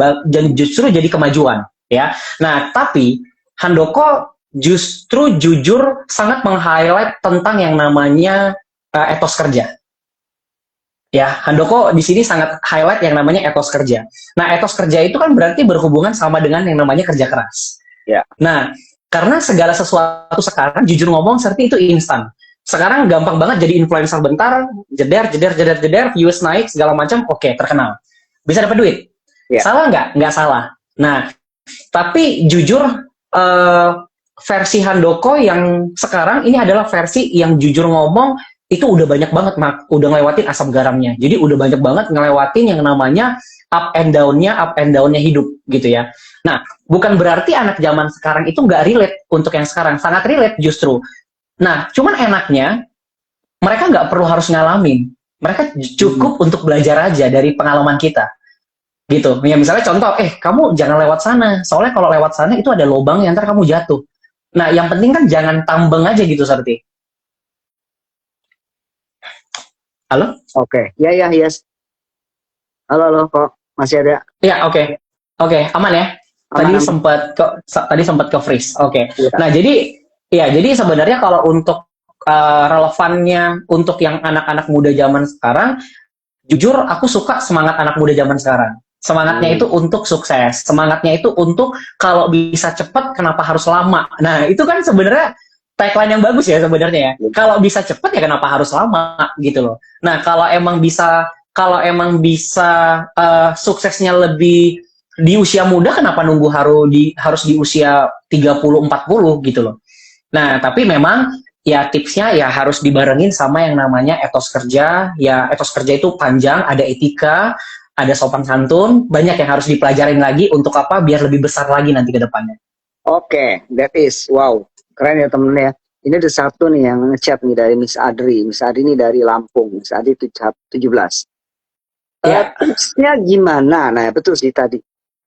justru jadi kemajuan ya. Nah, tapi Handoko justru jujur sangat meng-highlight tentang yang namanya etos kerja. Ya, Handoko di sini sangat highlight yang namanya etos kerja. Nah, etos kerja itu kan berarti berhubungan sama dengan yang namanya kerja keras. Ya. Nah, karena segala sesuatu sekarang, jujur ngomong, seperti itu instan. Sekarang gampang banget jadi influencer bentar, jeder, views naik, segala macam, oke, terkenal. Bisa dapat duit. Ya. Salah nggak? Nggak salah. Nah, tapi jujur, versi Handoko yang sekarang ini adalah versi yang jujur ngomong, itu udah banyak banget, udah ngelewatin asam garamnya. Jadi udah banyak banget ngelewatin yang namanya up and down-nya hidup, gitu ya. Nah, bukan berarti anak zaman sekarang itu nggak relate untuk yang sekarang. Sangat relate justru. Nah, cuman enaknya, mereka nggak perlu harus ngalamin. Mereka cukup untuk belajar aja dari pengalaman kita. Gitu. Ya, misalnya contoh, kamu jangan lewat sana. Soalnya kalau lewat sana itu ada lubang yang ntar kamu jatuh. Nah, yang penting kan jangan tambeng aja gitu, Serti. Halo? Oke. Ya, yes. Halo, kok masih ada? Ya, oke. Oke, aman ya? Tadi sempat ke freeze. Oke. Ya. Nah, jadi sebenarnya kalau untuk relevannya untuk yang anak-anak muda zaman sekarang, jujur aku suka semangat anak muda zaman sekarang. Semangatnya itu untuk sukses. Semangatnya itu untuk kalau bisa cepat, kenapa harus lama? Nah, itu kan sebenarnya tagline yang bagus ya sebenarnya ya. Kalau bisa cepat ya kenapa harus lama gitu loh. Nah, kalau emang bisa suksesnya lebih di usia muda, kenapa nunggu harus di usia 30-40 gitu loh. Nah, tapi memang ya tipsnya ya harus dibarengin sama yang namanya etos kerja. Ya, etos kerja itu panjang, ada etika, ada sopan santun, banyak yang harus dipelajarin lagi untuk apa? Biar lebih besar lagi nanti ke depannya. Oke, that is, wow, keren ya temen ya. Ini ada satu nih yang ngechat nih dari Miss Adri. Miss Adri ini dari Lampung, Miss Adri 17. Ya. Tipsnya gimana? Nah, betul sih tadi.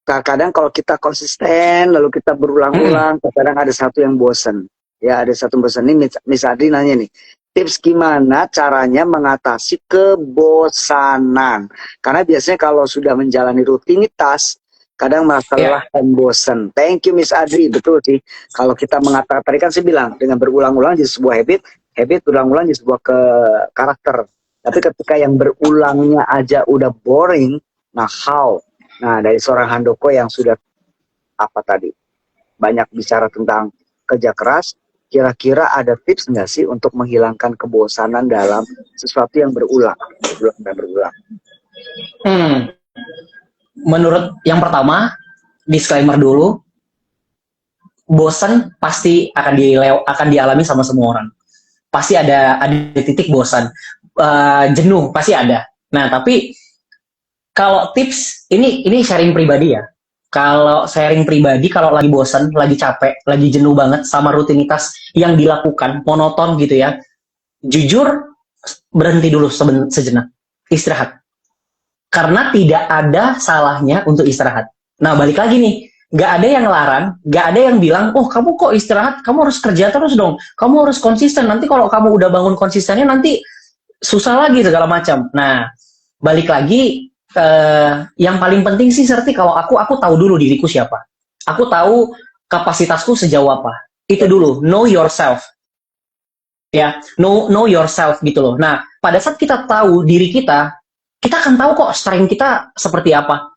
Kadang kalau kita konsisten, lalu kita berulang-ulang, kadang ada satu yang bosen. Ya, ada satu bosen. Ini Miss Adri nanya nih, tips gimana caranya mengatasi kebosanan? Karena biasanya kalau sudah menjalani rutinitas, kadang merasa lelah dan bosen. Thank you Miss Adri, betul sih. Kalau kita mengatakan, tadi kan saya bilang, dengan berulang-ulang jadi sebuah habit berulang-ulang jadi sebuah karakter. Tapi ketika yang berulangnya aja udah boring, nah how? Nah, dari seorang Handoko yang sudah banyak bicara tentang kerja keras, kira-kira ada tips nggak sih untuk menghilangkan kebosanan dalam sesuatu yang berulang? Menurut yang pertama, disclaimer dulu, bosan pasti akan dialami sama semua orang. Pasti ada titik bosan, jenuh pasti ada. Nah, tapi kalau tips ini sharing pribadi ya. Kalau sharing pribadi, kalau lagi bosan, lagi capek, lagi jenuh banget sama rutinitas yang dilakukan, monoton gitu ya, jujur berhenti dulu sejenak, istirahat. Karena tidak ada salahnya untuk istirahat. Nah, balik lagi nih, nggak ada yang larang, nggak ada yang bilang, oh kamu kok istirahat, kamu harus kerja terus dong, kamu harus konsisten, nanti kalau kamu udah bangun konsistennya, nanti susah lagi segala macam. Nah, balik lagi, yang paling penting sih Serti, kalau aku tahu dulu diriku siapa, aku tahu kapasitasku sejauh apa, itu dulu, know yourself ya, know yourself gitu loh. Nah, pada saat kita tahu diri kita akan tahu kok strength kita seperti apa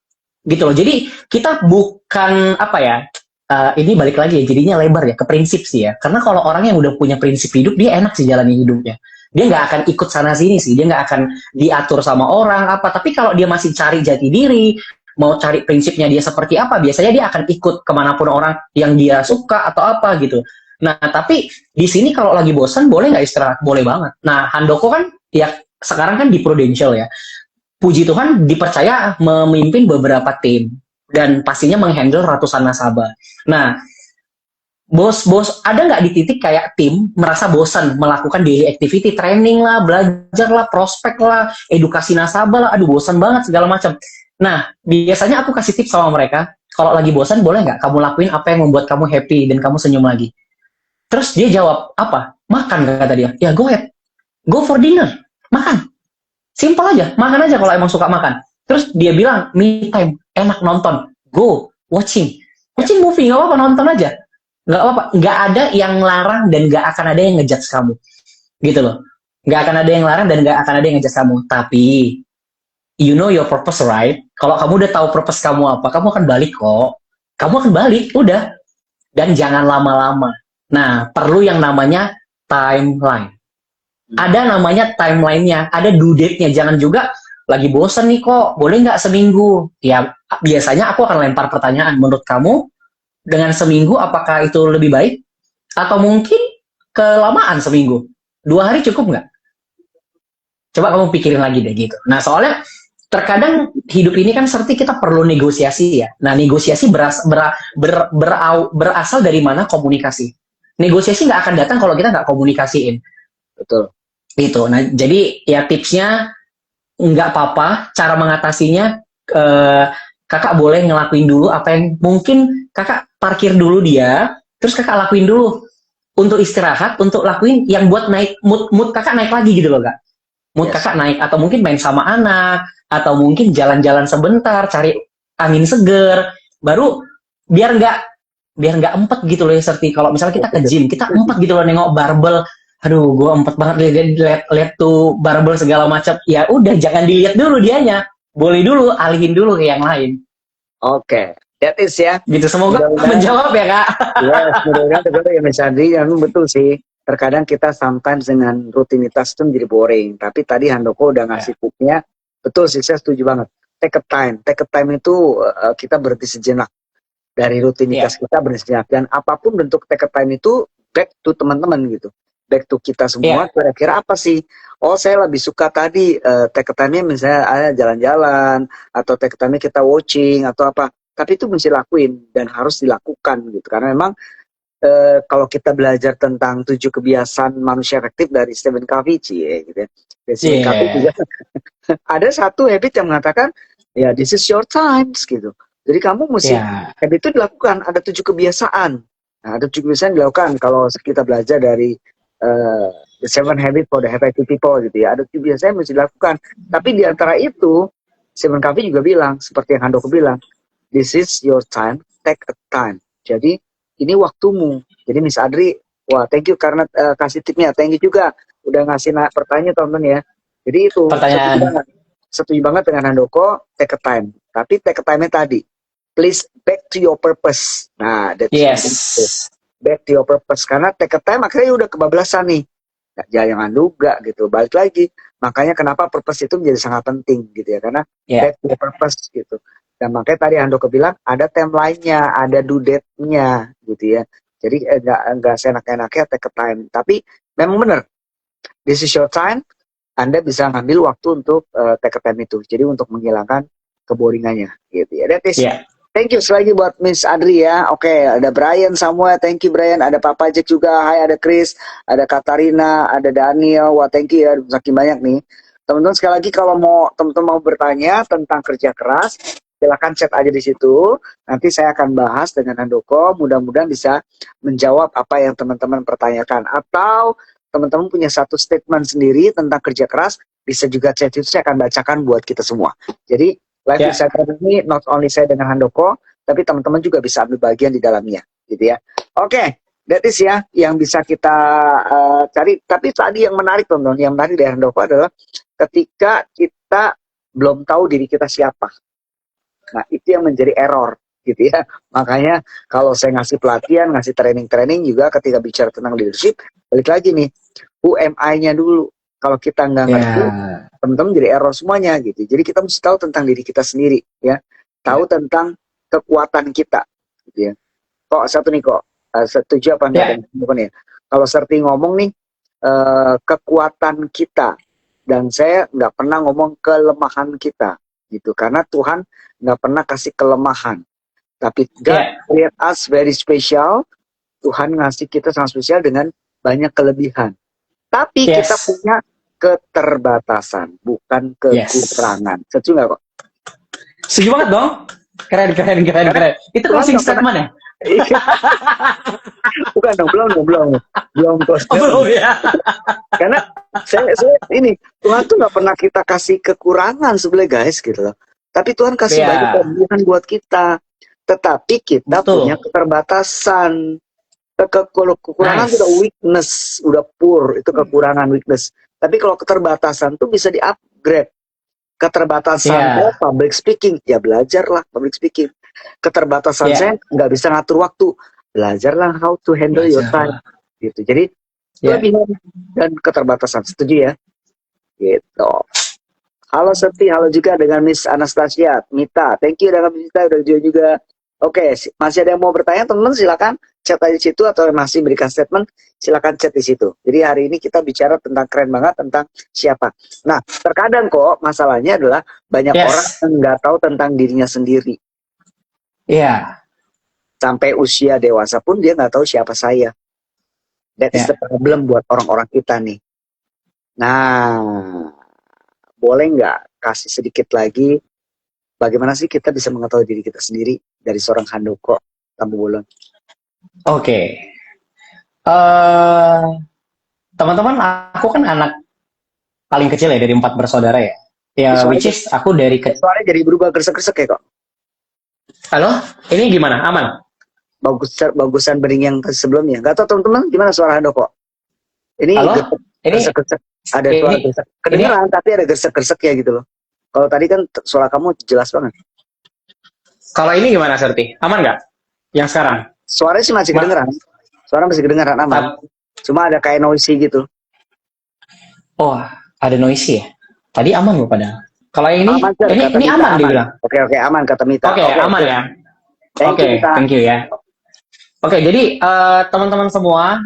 gitu loh. Jadi kita bukan ini balik lagi ya, jadinya lebar ya ke prinsip sih ya, karena kalau orang yang udah punya prinsip hidup, dia enak sih jalani hidupnya. dia nggak akan ikut sana sini sih, dia nggak akan diatur sama orang apa. Tapi kalau dia masih cari jati diri, mau cari prinsipnya dia seperti apa, biasanya dia akan ikut kemanapun orang yang dia suka atau apa gitu. Nah, tapi di sini kalau lagi bosan boleh nggak istirahat? Boleh banget. Nah, Handoko kan ya sekarang kan di Prudential ya. Puji Tuhan dipercaya memimpin beberapa tim dan pastinya menghandle ratusan nasabah. Nah, bos ada nggak di titik kayak tim merasa bosan melakukan daily activity, training lah, belajar lah, prospek lah, edukasi nasabah lah, aduh bosan banget segala macam. Nah, biasanya aku kasih tips sama mereka, kalau lagi bosan boleh nggak kamu lakuin apa yang membuat kamu happy dan kamu senyum lagi. Terus dia jawab, apa? Makan, kata dia. Ya, go ahead. Go for dinner. Makan. Simple aja. Makan aja kalau emang suka makan. Terus dia bilang, me time. Enak nonton. Go. Watching. Watching movie. Nggak apa-apa. Nonton aja. Nggak apa-apa. Nggak ada yang larang dan nggak akan ada yang ngejudge kamu. Gitu loh. Nggak akan ada yang larang dan nggak akan ada yang ngejudge kamu. Tapi, you know your purpose, right? Kalau kamu udah tahu purpose kamu apa, kamu akan balik kok. Kamu akan balik. Udah. Dan jangan lama-lama. Nah, perlu yang namanya timeline. Ada namanya timeline-nya, ada due date-nya. Jangan juga lagi bosen nih kok, boleh nggak seminggu? Ya, biasanya aku akan lempar pertanyaan. Menurut kamu, dengan seminggu apakah itu lebih baik? Atau mungkin kelamaan seminggu? 2 hari cukup nggak? Coba kamu pikirin lagi deh gitu. Nah, soalnya terkadang hidup ini kan seperti kita perlu negosiasi ya. Nah, negosiasi berasal dari mana? Komunikasi. Negosiasi nggak akan datang kalau kita nggak komunikasiin. Betul. Itu. Nah, jadi ya tipsnya nggak apa-apa. Cara mengatasinya, kakak boleh ngelakuin dulu apa yang mungkin kakak parkir dulu dia, terus kakak lakuin dulu untuk istirahat, untuk lakuin yang buat naik mood kakak naik lagi gitu loh kak. Mood kakak naik, atau mungkin main sama anak, atau mungkin jalan-jalan sebentar, cari angin seger, baru biar nggak empet gitu loh ya Serti. Kalau misalnya kita ke gym, kita empet gitu loh nengok barbel, aduh gue empet banget lihat tuh barbel segala macam. Ya udah jangan dilihat dulu dianya, boleh dulu alihin dulu ke yang lain. Oke, that is ya. Gitu, semoga menjawab ya kak. Ya, mudah-mudahan betul ya Mas Andri, betul sih. Terkadang kita sometimes dengan rutinitas itu menjadi boring. Tapi tadi Handoko udah ngasih tipsnya. Betul sih, saya setuju banget. Take a time. Take a time itu kita berhenti sejenak. Dari rutinitas kita berhenti sejenak. Dan apapun bentuk take a time itu back to teman-teman gitu. Back to kita semua. Kira-kira apa sih? Oh, saya lebih suka tadi take a time-nya misalnya jalan-jalan. Atau take a time-nya kita watching atau apa. Tapi itu mesti lakuin dan harus dilakukan gitu. Karena memang kalau kita belajar tentang 7 kebiasaan manusia efektif dari Stephen Covey, gitu ya. Stephen Covey juga ada satu habit yang mengatakan, ya this is your times gitu. Jadi kamu mesti habit itu dilakukan. Ada 7 kebiasaan. Nah, ada 7 kebiasaan dilakukan kalau kita belajar dari The 7 Habits for the Effective People gitu ya. Ada 7 kebiasaan yang mesti dilakukan. Tapi di antara itu, Stephen Covey juga bilang, seperti yang Handoko bilang, this is your time, take a time. Jadi ini waktumu. Jadi Miss Adri, wah thank you karena kasih tipnya. Thank you juga udah ngasih pertanyaan teman-teman ya. Jadi itu setuju banget dengan Handoko, take a time. Tapi take a time-nya tadi, please back to your purpose. Nah, back to your purpose. Karena take a time akhirnya udah kebablasan nih. Jangan juga gitu, balik lagi. Makanya kenapa purpose itu menjadi sangat penting gitu ya. Karena back to your purpose gitu. Dan makanya tadi Handoko bilang ada timeline-nya, ada due date-nya gitu ya. Jadi enggak seenak-enaknya take a time. Tapi memang benar, this is your time, Anda bisa ngambil waktu untuk take a time itu. Jadi untuk menghilangkan keboringannya gitu ya. That is, thank you sekali lagi buat Miss Adri ya. Oke, ada Brian Samuel, thank you Brian. Ada Papa Jack juga, hai, ada Chris, ada Katarina, ada Daniel. Wah thank you ya, saking banyak nih. Teman-teman sekali lagi kalau teman-teman mau bertanya tentang kerja keras, silakan chat aja di situ. Nanti saya akan bahas dengan Handoko. Mudah-mudahan bisa menjawab apa yang teman-teman pertanyakan. Atau teman-teman punya satu statement sendiri tentang kerja keras, bisa juga chat itu, saya akan bacakan buat kita semua. Jadi live Instagram ini not only saya dengan Handoko, tapi teman-teman juga bisa ambil bagian di dalamnya, gitu ya. Oke, that is ya yang bisa kita cari. Tapi tadi yang menarik teman-teman, yang menarik dari Handoko adalah ketika kita belum tahu diri kita siapa. Nah, itu yang menjadi error gitu ya. Makanya kalau saya ngasih pelatihan, ngasih training juga ketika bicara tentang leadership, balik lagi nih, who am I-nya dulu. Kalau kita nggak ngerti, teman-teman jadi error semuanya gitu. Jadi kita mesti tahu tentang diri kita sendiri, ya. Tahu tentang kekuatan kita, gitu ya. Kok satu nih kok, setuju apa enggak dengan ya? Kalau Serti ngomong nih, kekuatan kita, dan saya nggak pernah ngomong kelemahan kita, gitu. Karena Tuhan nggak pernah kasih kelemahan. Tapi God create us very special. Tuhan ngasih kita sangat spesial dengan banyak kelebihan. Tapi kita punya keterbatasan, bukan kekurangan. Setuju nggak kok? Setuju banget dong. Keren. Itu closing statement ya? Bukan dong, belum closing. Belum ya. Karena saya ini Tuhan tuh nggak pernah kita kasih kekurangan sebenarnya guys gitu loh. Tapi Tuhan kasih banyak kelebihan buat kita. Tetapi kita punya keterbatasan. Kekurangan itu udah weakness, udah poor, itu kekurangan weakness. Tapi kalau keterbatasan tuh bisa di-upgrade. Keterbatasan public speaking, ya belajarlah public speaking. Keterbatasan saya nggak bisa ngatur waktu, belajarlah how to handle your time. Gitu. Jadi kelebihan dan keterbatasan, setuju ya? Gitu. Halo Serti, halo juga dengan Miss Anastasia, Mita. Thank you dengan Mita udah juga. Oke, masih ada yang mau bertanya teman-teman silakan chat aja di situ atau masih berikan statement silakan chat di situ. Jadi hari ini kita bicara tentang keren banget tentang siapa. Nah, terkadang kok masalahnya adalah banyak orang yang nggak tahu tentang dirinya sendiri. Iya. Sampai usia dewasa pun dia nggak tahu siapa saya. That is the problem buat orang-orang kita nih. Nah, boleh nggak kasih sedikit lagi bagaimana sih kita bisa mengetahui diri kita sendiri dari seorang Handoko Tampu Bolon? Oke. Teman-teman, aku kan anak paling kecil ya dari 4 bersaudara ya. Ya, which is aku dari kecil. Suaranya jadi berubah gresek-gresek ya kok. Halo, ini gimana? Aman? Bagusan bening yang sebelumnya. Gak tau teman-teman gimana suara Handoko? Ini gresek-gresek. Ada suara gresek. Kedengeran tapi ada gresek-gresek ya gitu loh. Kalau tadi kan suara kamu jelas banget. Kalau ini gimana, Serti? Aman nggak? Yang sekarang? Suaranya sih masih kedengeran. Suara masih kedengeran, aman. Cuma ada kayak noisy gitu. Oh, ada noisy ya? Tadi aman loh padahal. Kalau ini, aman, ini aman dibilang. Oke, aman kata Mita. Oke, aman ya. Oke, thank you ya. Oke, jadi teman-teman semua,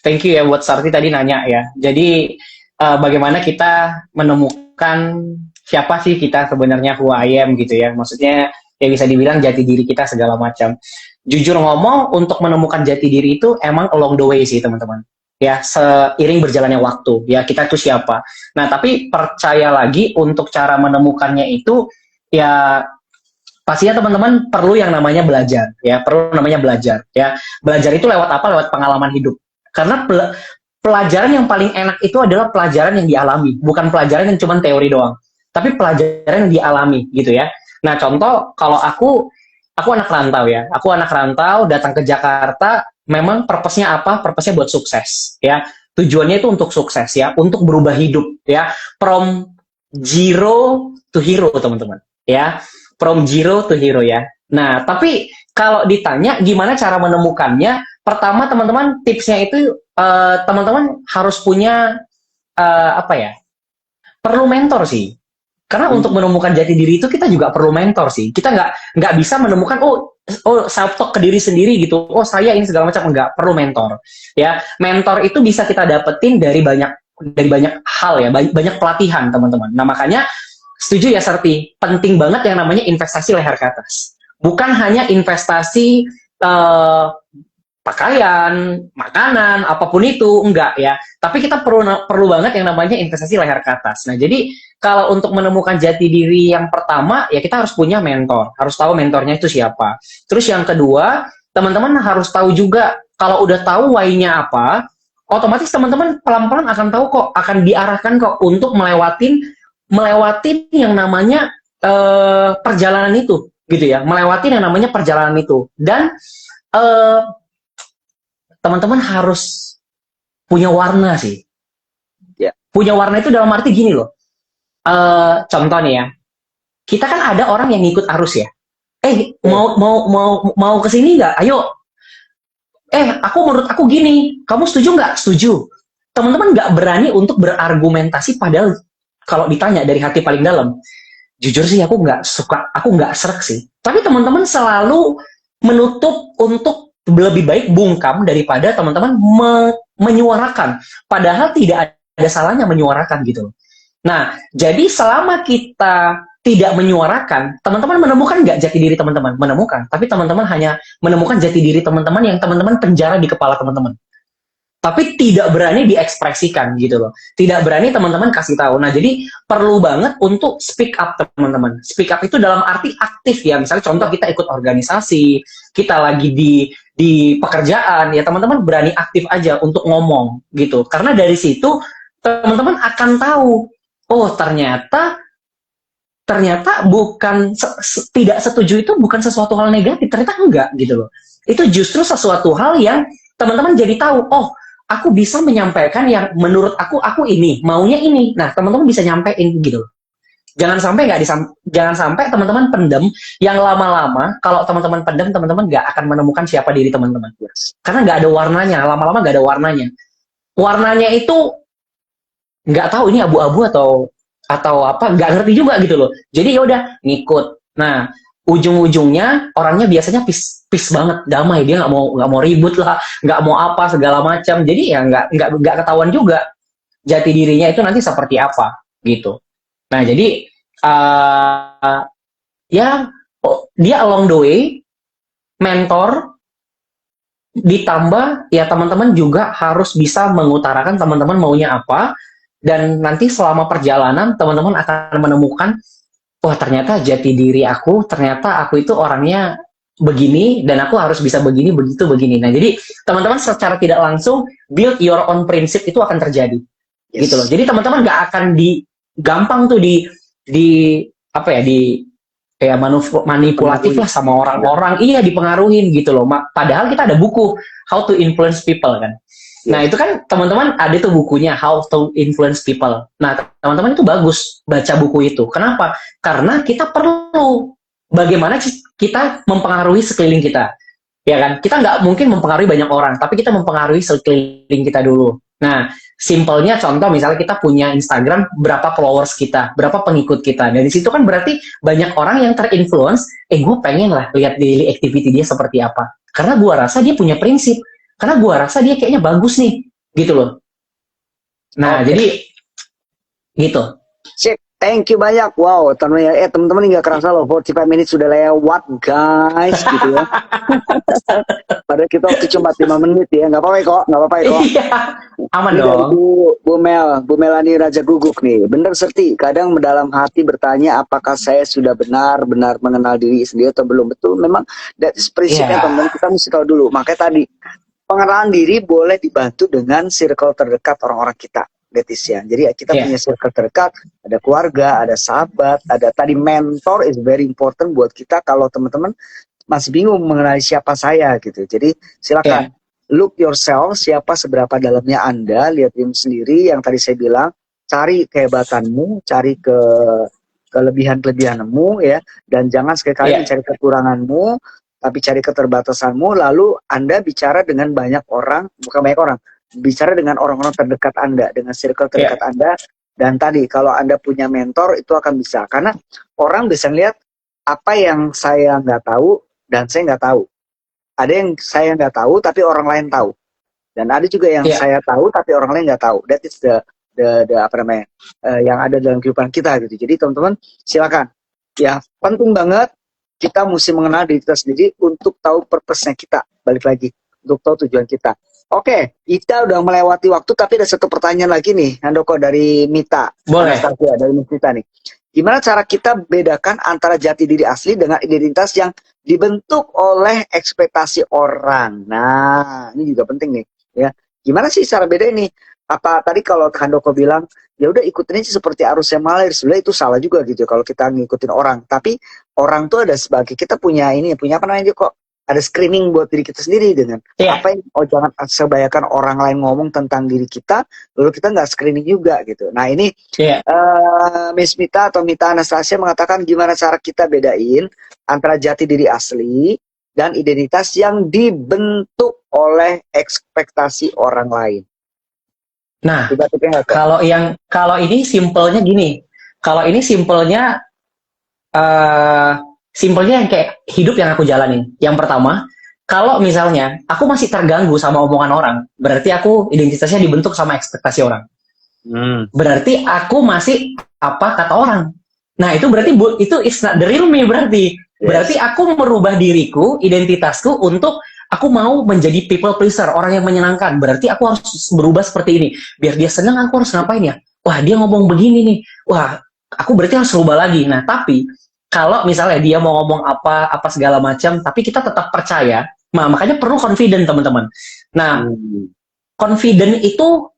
thank you ya buat Sarti tadi nanya ya. Jadi bagaimana kita menemukan siapa sih kita sebenarnya, who I am gitu ya. Maksudnya ya bisa dibilang jati diri kita segala macam. Jujur ngomong, untuk menemukan jati diri itu emang along the way sih teman-teman. Ya, seiring berjalannya waktu. Ya, kita tuh siapa. Nah, tapi percaya lagi untuk cara menemukannya itu ya pastinya teman-teman perlu yang namanya belajar. Ya, perlu namanya belajar. Ya, belajar itu lewat apa? Lewat pengalaman hidup. Karena pelajaran yang paling enak itu adalah pelajaran yang dialami, bukan pelajaran yang cuma teori doang, tapi pelajaran yang dialami gitu ya. Nah, contoh kalau aku anak rantau ya, aku anak rantau datang ke Jakarta, memang purpose-nya apa? Purpose-nya buat sukses ya, tujuannya itu untuk sukses ya, untuk berubah hidup ya, from zero to hero teman-teman ya, from zero to hero ya. Nah, tapi kalau ditanya gimana cara menemukannya, pertama teman-teman tipsnya itu teman-teman harus punya apa ya? Perlu mentor sih. Karena untuk menemukan jati diri itu kita juga perlu mentor sih. Kita nggak bisa menemukan self talk ke diri sendiri gitu. Oh, saya ini segala macam, nggak perlu mentor. Ya, mentor itu bisa kita dapetin dari banyak hal ya, banyak pelatihan teman-teman. Nah, makanya setuju ya Serti, penting banget yang namanya investasi leher ke atas. Bukan hanya investasi pakaian, makanan, apapun itu, enggak ya. Tapi kita perlu banget yang namanya investasi leher ke atas. Nah, jadi kalau untuk menemukan jati diri yang pertama, ya kita harus punya mentor. Harus tahu mentornya itu siapa. Terus yang kedua, teman-teman harus tahu juga, kalau udah tahu why-nya apa, otomatis teman-teman pelan-pelan akan tahu kok, akan diarahkan kok untuk melewatin yang namanya perjalanan itu, gitu ya. Melewatin yang namanya perjalanan itu. Dan teman-teman harus punya warna sih. Yeah. Punya warna itu dalam arti gini loh. Contoh nih ya. Kita kan ada orang yang ngikut arus ya. Mau ke sini nggak? Ayo. Menurut aku gini. Kamu setuju nggak? Setuju. teman-teman nggak berani untuk berargumentasi, padahal kalau ditanya dari hati paling dalam, jujur sih aku nggak suka, aku nggak srek sih. Tapi teman-teman selalu menutup untuk lebih baik bungkam daripada teman-teman menyuarakan. Padahal tidak ada salahnya menyuarakan gitu. Nah, jadi selama kita tidak menyuarakan, teman-teman menemukan nggak jati diri teman-teman? Menemukan. Tapi teman-teman hanya menemukan jati diri teman-teman yang teman-teman penjara di kepala teman-teman. Tapi tidak berani diekspresikan gitu loh. Tidak berani teman-teman kasih tahu. Nah, jadi perlu banget untuk speak up teman-teman. Speak up itu dalam arti aktif ya. Misalnya contoh kita ikut organisasi, kita lagi di pekerjaan ya, teman-teman berani aktif aja untuk ngomong gitu. Karena dari situ teman-teman akan tahu, oh ternyata bukan tidak setuju itu bukan sesuatu hal negatif, ternyata enggak gitu loh. Itu justru sesuatu hal yang teman-teman jadi tahu, oh aku bisa menyampaikan yang menurut aku ini maunya ini. Nah teman-teman bisa nyampein gitu. Jangan sampai teman-teman pendem, yang lama-lama kalau teman-teman pendem, teman-teman nggak akan menemukan siapa diri teman-teman. Karena nggak ada warnanya, lama-lama nggak ada warnanya. Warnanya itu nggak tahu ini abu-abu atau apa, nggak ngerti juga gitu loh. Jadi ya udah ngikut. Nah ujung-ujungnya orangnya biasanya peace banget, damai, dia nggak mau ribut lah, nggak mau apa segala macam. Jadi ya nggak ketahuan juga jati dirinya itu nanti seperti apa gitu. Nah jadi ya dia along the way mentor, ditambah ya teman-teman juga harus bisa mengutarakan teman-teman maunya apa, dan nanti selama perjalanan teman-teman akan menemukan, wah ternyata jati diri aku, ternyata aku itu orangnya begini dan aku harus bisa begini, begitu, begini. Nah jadi teman-teman secara tidak langsung build your own prinsip itu akan terjadi. Yes. Gitu loh. Jadi teman-teman nggak akan gampang tuh di apa ya, di kayak manipulatif lah sama orang-orang, iya dipengaruhin gitu loh. Padahal kita ada buku How to Influence People kan. Nah itu kan teman-teman ada tuh bukunya How to Influence People. Nah teman-teman itu bagus baca buku itu. Kenapa? Karena kita perlu bagaimana kita mempengaruhi sekeliling kita. Ya kan? Kita nggak mungkin mempengaruhi banyak orang, tapi kita mempengaruhi sekeliling kita dulu. Nah, simpelnya contoh misalnya kita punya Instagram, berapa followers kita, berapa pengikut kita. Dari situ kan berarti banyak orang yang terinfluence, gue pengen lah lihat daily activity dia seperti apa. Karena gue rasa dia punya prinsip. Karena gue rasa dia kayaknya bagus nih. Gitu loh. Nah, jadi gitu. Sip. Thank you banyak. Wow, teman-teman nggak kerasa loh, 45 menit sudah lewat, guys, gitu ya. Padahal kita waktu cuma 5 menit ya, nggak apa-apa kok, nggak apa-apa kok. Iya, aman dong. Bu Melani Raja Guguk nih, bener Serti, kadang mendalam hati bertanya apakah saya sudah benar-benar mengenal diri sendiri atau belum. Betul, memang that is prinsipnya teman-teman, kita mesti tahu dulu. Makanya tadi, pengenalan diri boleh dibantu dengan circle terdekat orang-orang kita. Ya. Jadi kita punya circle terdekat, ada keluarga, ada sahabat, ada tadi mentor is very important buat kita kalau teman-teman masih bingung mengenali siapa saya gitu. Jadi silakan look yourself, siapa seberapa dalamnya Anda, lihat diri sendiri yang tadi saya bilang, cari kehebatanmu, cari kelebihan-kelebihanmu ya, dan jangan sekali-kali mencari kekuranganmu, tapi cari keterbatasanmu, lalu Anda bicara dengan banyak orang, bukan banyak orang, bicara dengan orang-orang terdekat Anda, dengan circle terdekat Anda. Dan tadi kalau Anda punya mentor itu akan bisa, karena orang bisa lihat apa yang saya nggak tahu dan saya nggak tahu. Ada yang saya nggak tahu tapi orang lain tahu, dan ada juga yang saya tahu tapi orang lain nggak tahu. That is the apa namanya yang ada dalam kehidupan kita gitu. Jadi teman-teman silakan ya, penting banget kita mesti mengenal diri kita sendiri untuk tahu purpose-nya kita, balik lagi untuk tahu tujuan kita. Oke, kita udah melewati waktu, tapi ada satu pertanyaan lagi nih, Handoko, dari Mita. Boleh. Dari Mita nih. Gimana cara kita bedakan antara jati diri asli dengan identitas yang dibentuk oleh ekspektasi orang? Nah, ini juga penting nih, ya. Gimana sih cara beda ini? Apa tadi kalau Handoko bilang, ya udah ikutin aja seperti arus yang mengalir, sebenarnya itu salah juga gitu kalau kita ngikutin orang. Tapi orang tuh ada sebagai kita punya apa namanya kok? Ada screening buat diri kita sendiri dengan apa yang jangan sebayangkan orang lain ngomong tentang diri kita lalu kita nggak screening juga gitu. Nah ini Miss Mita atau Mita Anastasia mengatakan gimana cara kita bedain antara jati diri asli dan identitas yang dibentuk oleh ekspektasi orang lain. Nah, Tiba-tiba nggak ke. kalau ini simpelnya gini. Kalau ini simpelnya yang kayak hidup yang aku jalanin. Yang pertama, kalau misalnya aku masih terganggu sama omongan orang, berarti aku identitasnya dibentuk sama ekspektasi orang. Hmm. Berarti aku masih apa kata orang. Nah, itu berarti itu is not the real me berarti. Yes. Berarti aku merubah diriku, identitasku untuk aku mau menjadi people pleaser, orang yang menyenangkan. Berarti aku harus berubah seperti ini. Biar dia senang, aku harus ngapain ya? Wah, dia ngomong begini nih. Wah, aku berarti harus berubah lagi. Nah, tapi kalau misalnya dia mau ngomong apa segala macam, tapi kita tetap percaya, makanya perlu confident, teman-teman. Nah, confident itu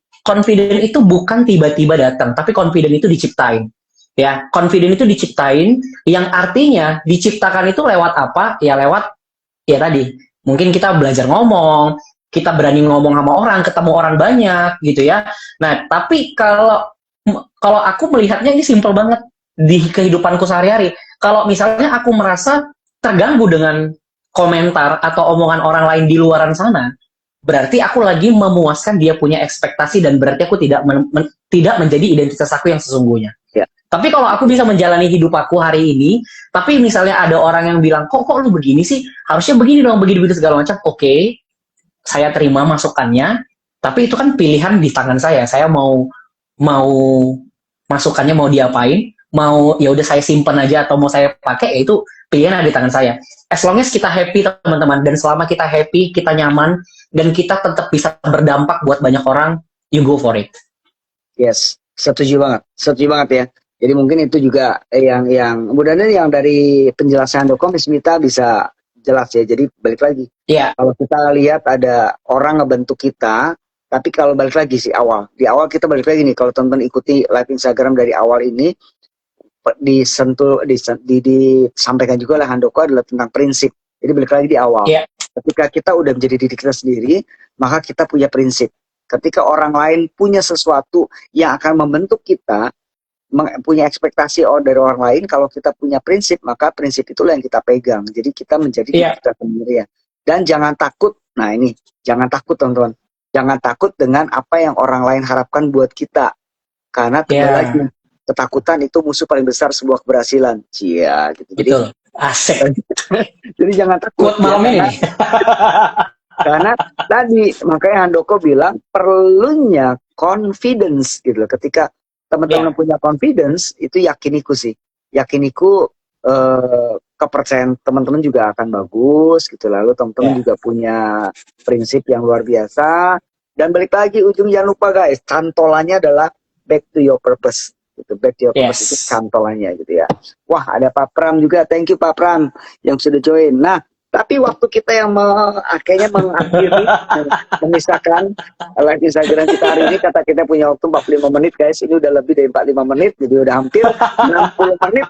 bukan tiba-tiba datang, tapi confident itu diciptain. Ya, confident itu diciptain, yang artinya diciptakan itu lewat apa? Ya lewat ya tadi. Mungkin kita belajar ngomong, kita berani ngomong sama orang, ketemu orang banyak gitu ya. Nah, tapi kalau aku melihatnya ini simpel banget di kehidupanku sehari-hari. Kalau misalnya aku merasa terganggu dengan komentar atau omongan orang lain di luaran sana, berarti aku lagi memuaskan dia punya ekspektasi dan berarti aku tidak menjadi identitas aku yang sesungguhnya. Ya. Tapi kalau aku bisa menjalani hidup aku hari ini, tapi misalnya ada orang yang bilang, kok lu begini sih? Harusnya begini dong, begini-begini segala macam. Oke, saya terima masukannya, tapi itu kan pilihan di tangan saya. Saya mau masukannya mau diapain, mau ya udah saya simpan aja atau mau saya pakai, ya itu pilihan ada di tangan saya. As long as kita happy, teman-teman, dan selama kita happy, kita nyaman, dan kita tetap bisa berdampak buat banyak orang, you go for it. Yes, setuju banget ya. Jadi mungkin itu juga yang mudah-mudahan yang dari penjelasan Handoko Smita bisa jelas ya. Jadi balik lagi. Iya. Kalau kita lihat ada orang ngebentuk kita, tapi kalau balik lagi sih di awal kita balik lagi nih. Kalau teman-teman ikuti live Instagram dari awal ini, disampaikan juga oleh Handoko adalah tentang prinsip. Jadi balik lagi di awal. Iya. Ketika kita udah menjadi diri kita sendiri, maka kita punya prinsip. Ketika orang lain punya sesuatu yang akan membentuk kita, punya ekspektasi dari orang lain, kalau kita punya prinsip, maka prinsip itulah yang kita pegang. Jadi kita menjadi diri kita sendiri ya. Dan jangan takut, nah ini, jangan takut teman-teman. Jangan takut dengan apa yang orang lain harapkan buat kita. Karena kembali lagi, ketakutan itu musuh paling besar sebuah keberhasilan. Cia, gitu. Betul. Asik. Jadi jangan takut. Quote malam ini. Karena tadi, makanya Handoko bilang, perlunya confidence gitu loh. Ketika teman-teman punya confidence, itu yakiniku sih. Yakiniku kepercayaan teman-teman juga akan bagus gitu. Lalu teman-teman juga punya prinsip yang luar biasa. Dan balik lagi ujung jangan lupa guys, cantolannya adalah back to your purpose. Gitu. Back to your purpose itu cantolannya gitu ya. Wah, ada Pak Pram juga. Thank you Pak Pram yang sudah join. Nah, tapi waktu kita yang akhirnya mengakhiri memisahkan live Instagram kita hari ini, kata kita punya waktu 45 menit guys, ini udah lebih dari 45 menit, jadi udah hampir 60 menit,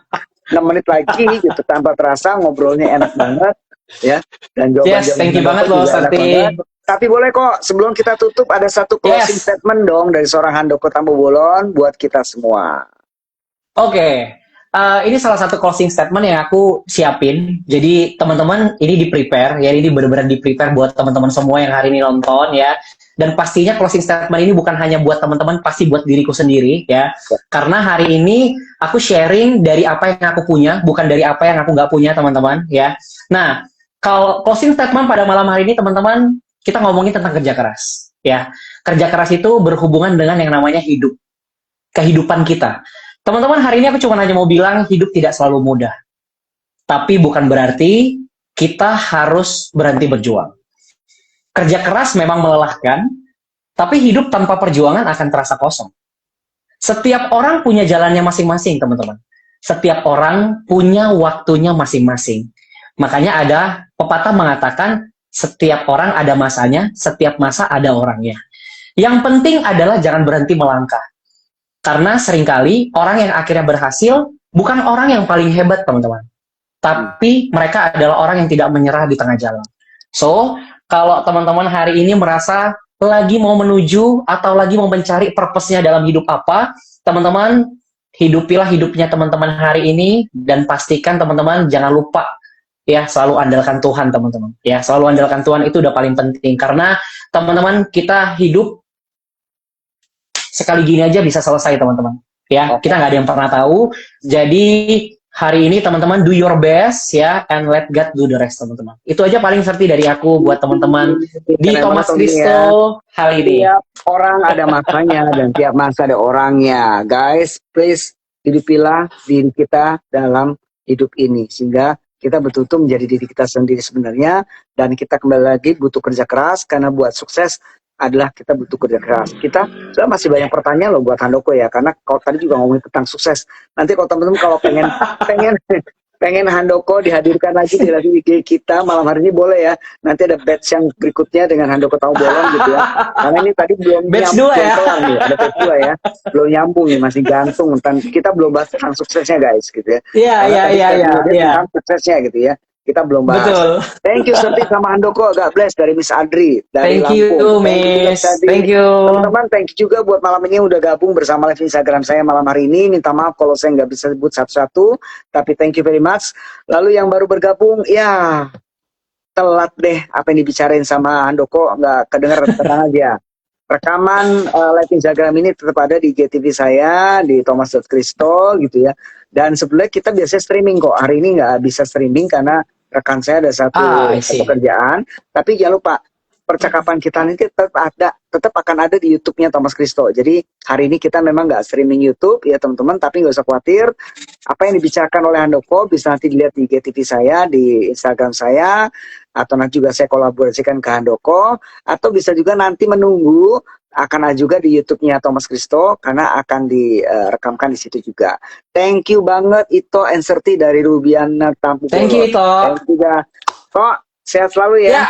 6 menit lagi gitu, tanpa terasa ngobrolnya enak banget ya, dan jawaban thank you banget loh Sakti. Tapi boleh kok, sebelum kita tutup ada satu closing statement dong dari seorang Handoko Tambobolon buat kita semua. Oke. Ini salah satu closing statement yang aku siapin. Jadi teman-teman ini di-prepare ya, ini benar-benar di-prepare buat teman-teman semua yang hari ini nonton ya. Dan pastinya closing statement ini bukan hanya buat teman-teman, pasti buat diriku sendiri ya. Karena hari ini aku sharing dari apa yang aku punya, bukan dari apa yang aku nggak punya, teman-teman ya. Nah, kalau closing statement pada malam hari ini teman-teman, kita ngomongin tentang kerja keras ya. Kerja keras itu berhubungan dengan yang namanya hidup, kehidupan kita. Teman-teman, hari ini aku cuma hanya mau bilang hidup tidak selalu mudah. Tapi bukan berarti kita harus berhenti berjuang. Kerja keras memang melelahkan, tapi hidup tanpa perjuangan akan terasa kosong. Setiap orang punya jalannya masing-masing, teman-teman. Setiap orang punya waktunya masing-masing. Makanya ada pepatah mengatakan, setiap orang ada masanya, setiap masa ada orangnya. Yang penting adalah jangan berhenti melangkah. Karena seringkali orang yang akhirnya berhasil bukan orang yang paling hebat, teman-teman. Tapi mereka adalah orang yang tidak menyerah di tengah jalan. So, kalau teman-teman hari ini merasa lagi mau menuju atau lagi mau mencari purpose-nya dalam hidup apa, teman-teman, hidupilah hidupnya teman-teman hari ini dan pastikan teman-teman jangan lupa ya selalu andalkan Tuhan, teman-teman. Ya, selalu andalkan Tuhan itu udah paling penting karena teman-teman kita hidup sekali gini aja bisa selesai teman-teman. Ya, kita nggak ada yang pernah tahu. Jadi hari ini teman-teman do your best ya, and let God do the rest teman-teman. Itu aja paling seperti dari aku buat teman-teman di Keren Thomas banget, Tommy, Kristo ya. hal ini. Tiap orang ada masanya dan tiap masa ada orangnya. Guys, please hidupilah diri kita dalam hidup ini sehingga kita betul-betul menjadi diri kita sendiri sebenarnya, dan kita kembali lagi butuh kerja keras, karena buat sukses adalah kita butuh kerja keras. Kita sudah masih banyak pertanyaan loh buat Handoko ya, karena kalau tadi juga ngomongin tentang sukses. Nanti kalau teman-teman kalau pengen pengen pengen Handoko dihadirkan lagi di live IG kita malam hari ini boleh ya. Nanti ada batch yang berikutnya dengan Handoko Tahu Bolong gitu ya. Karena ini tadi belum Batch nyambung, 2 ya. belum kelar nih. Ada batch 2 ya. Belum nyambung nih, masih gantung. Kita belum bahas tentang suksesnya guys gitu ya. Iya, Karena iya, tadi iya, kita iya, dulu iya. tentang suksesnya gitu ya. Kita belum bahas. Betul. Thank you Serti sama Handoko, God bless dari Miss Adri dari Thank you, Lampung. Miss. Tadi. Thank you. Teman-teman, thank you juga buat malam ini udah gabung bersama live Instagram saya malam hari ini. Minta maaf kalau saya nggak bisa sebut satu-satu, tapi thank you very much. Lalu yang baru bergabung, ya telat deh apa yang dibicarain sama Handoko, nggak kedenger, tenang aja. Rekaman live Instagram ini tetap ada di GTV saya, di Thomas.Kristo gitu ya. Dan sebenarnya kita biasanya streaming kok. Hari ini nggak bisa streaming karena rekan saya ada satu I see. pekerjaan. Tapi jangan lupa, percakapan kita nanti tetap akan ada di YouTube-nya Thomas Kristo. Jadi hari ini kita memang nggak streaming YouTube ya teman-teman, tapi nggak usah khawatir. Apa yang dibicarakan oleh Handoko bisa nanti dilihat di GTV saya, di Instagram saya, atau nanti juga saya kolaborasikan ke Handoko, atau bisa juga nanti menunggu akan ada juga di YouTube-nya Thomas Kristo karena akan direkamkan di situ juga. Thank you banget Ito and Serti dari Rubiana Tampu. Thank you, Ito. Thank you juga. Kok sehat selalu ya. Ya.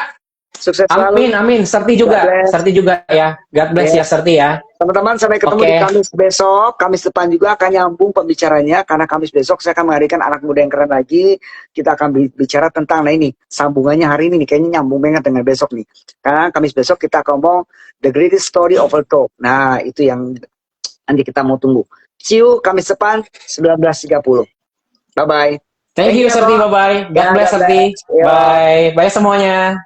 Sukses selalu. Amin, amin. Serti juga. Serti juga ya. God bless ya, Serti ya. Teman-teman, sampai ketemu di Kamis besok. Kamis depan juga akan nyambung pembicaranya, karena Kamis besok saya akan menghadirkan anak muda yang keren lagi. Kita akan bicara tentang, nah ini, sambungannya hari ini nih, kayaknya nyambung banget dengan besok nih. Karena Kamis besok kita akan ngomong The Greatest Story of All Talk. Nah, itu yang nanti kita mau tunggu. See you Kamis depan, 19.30. Bye-bye. Thank you, Serti. Bye-bye. God bless, Serti. Bye. Bye semuanya.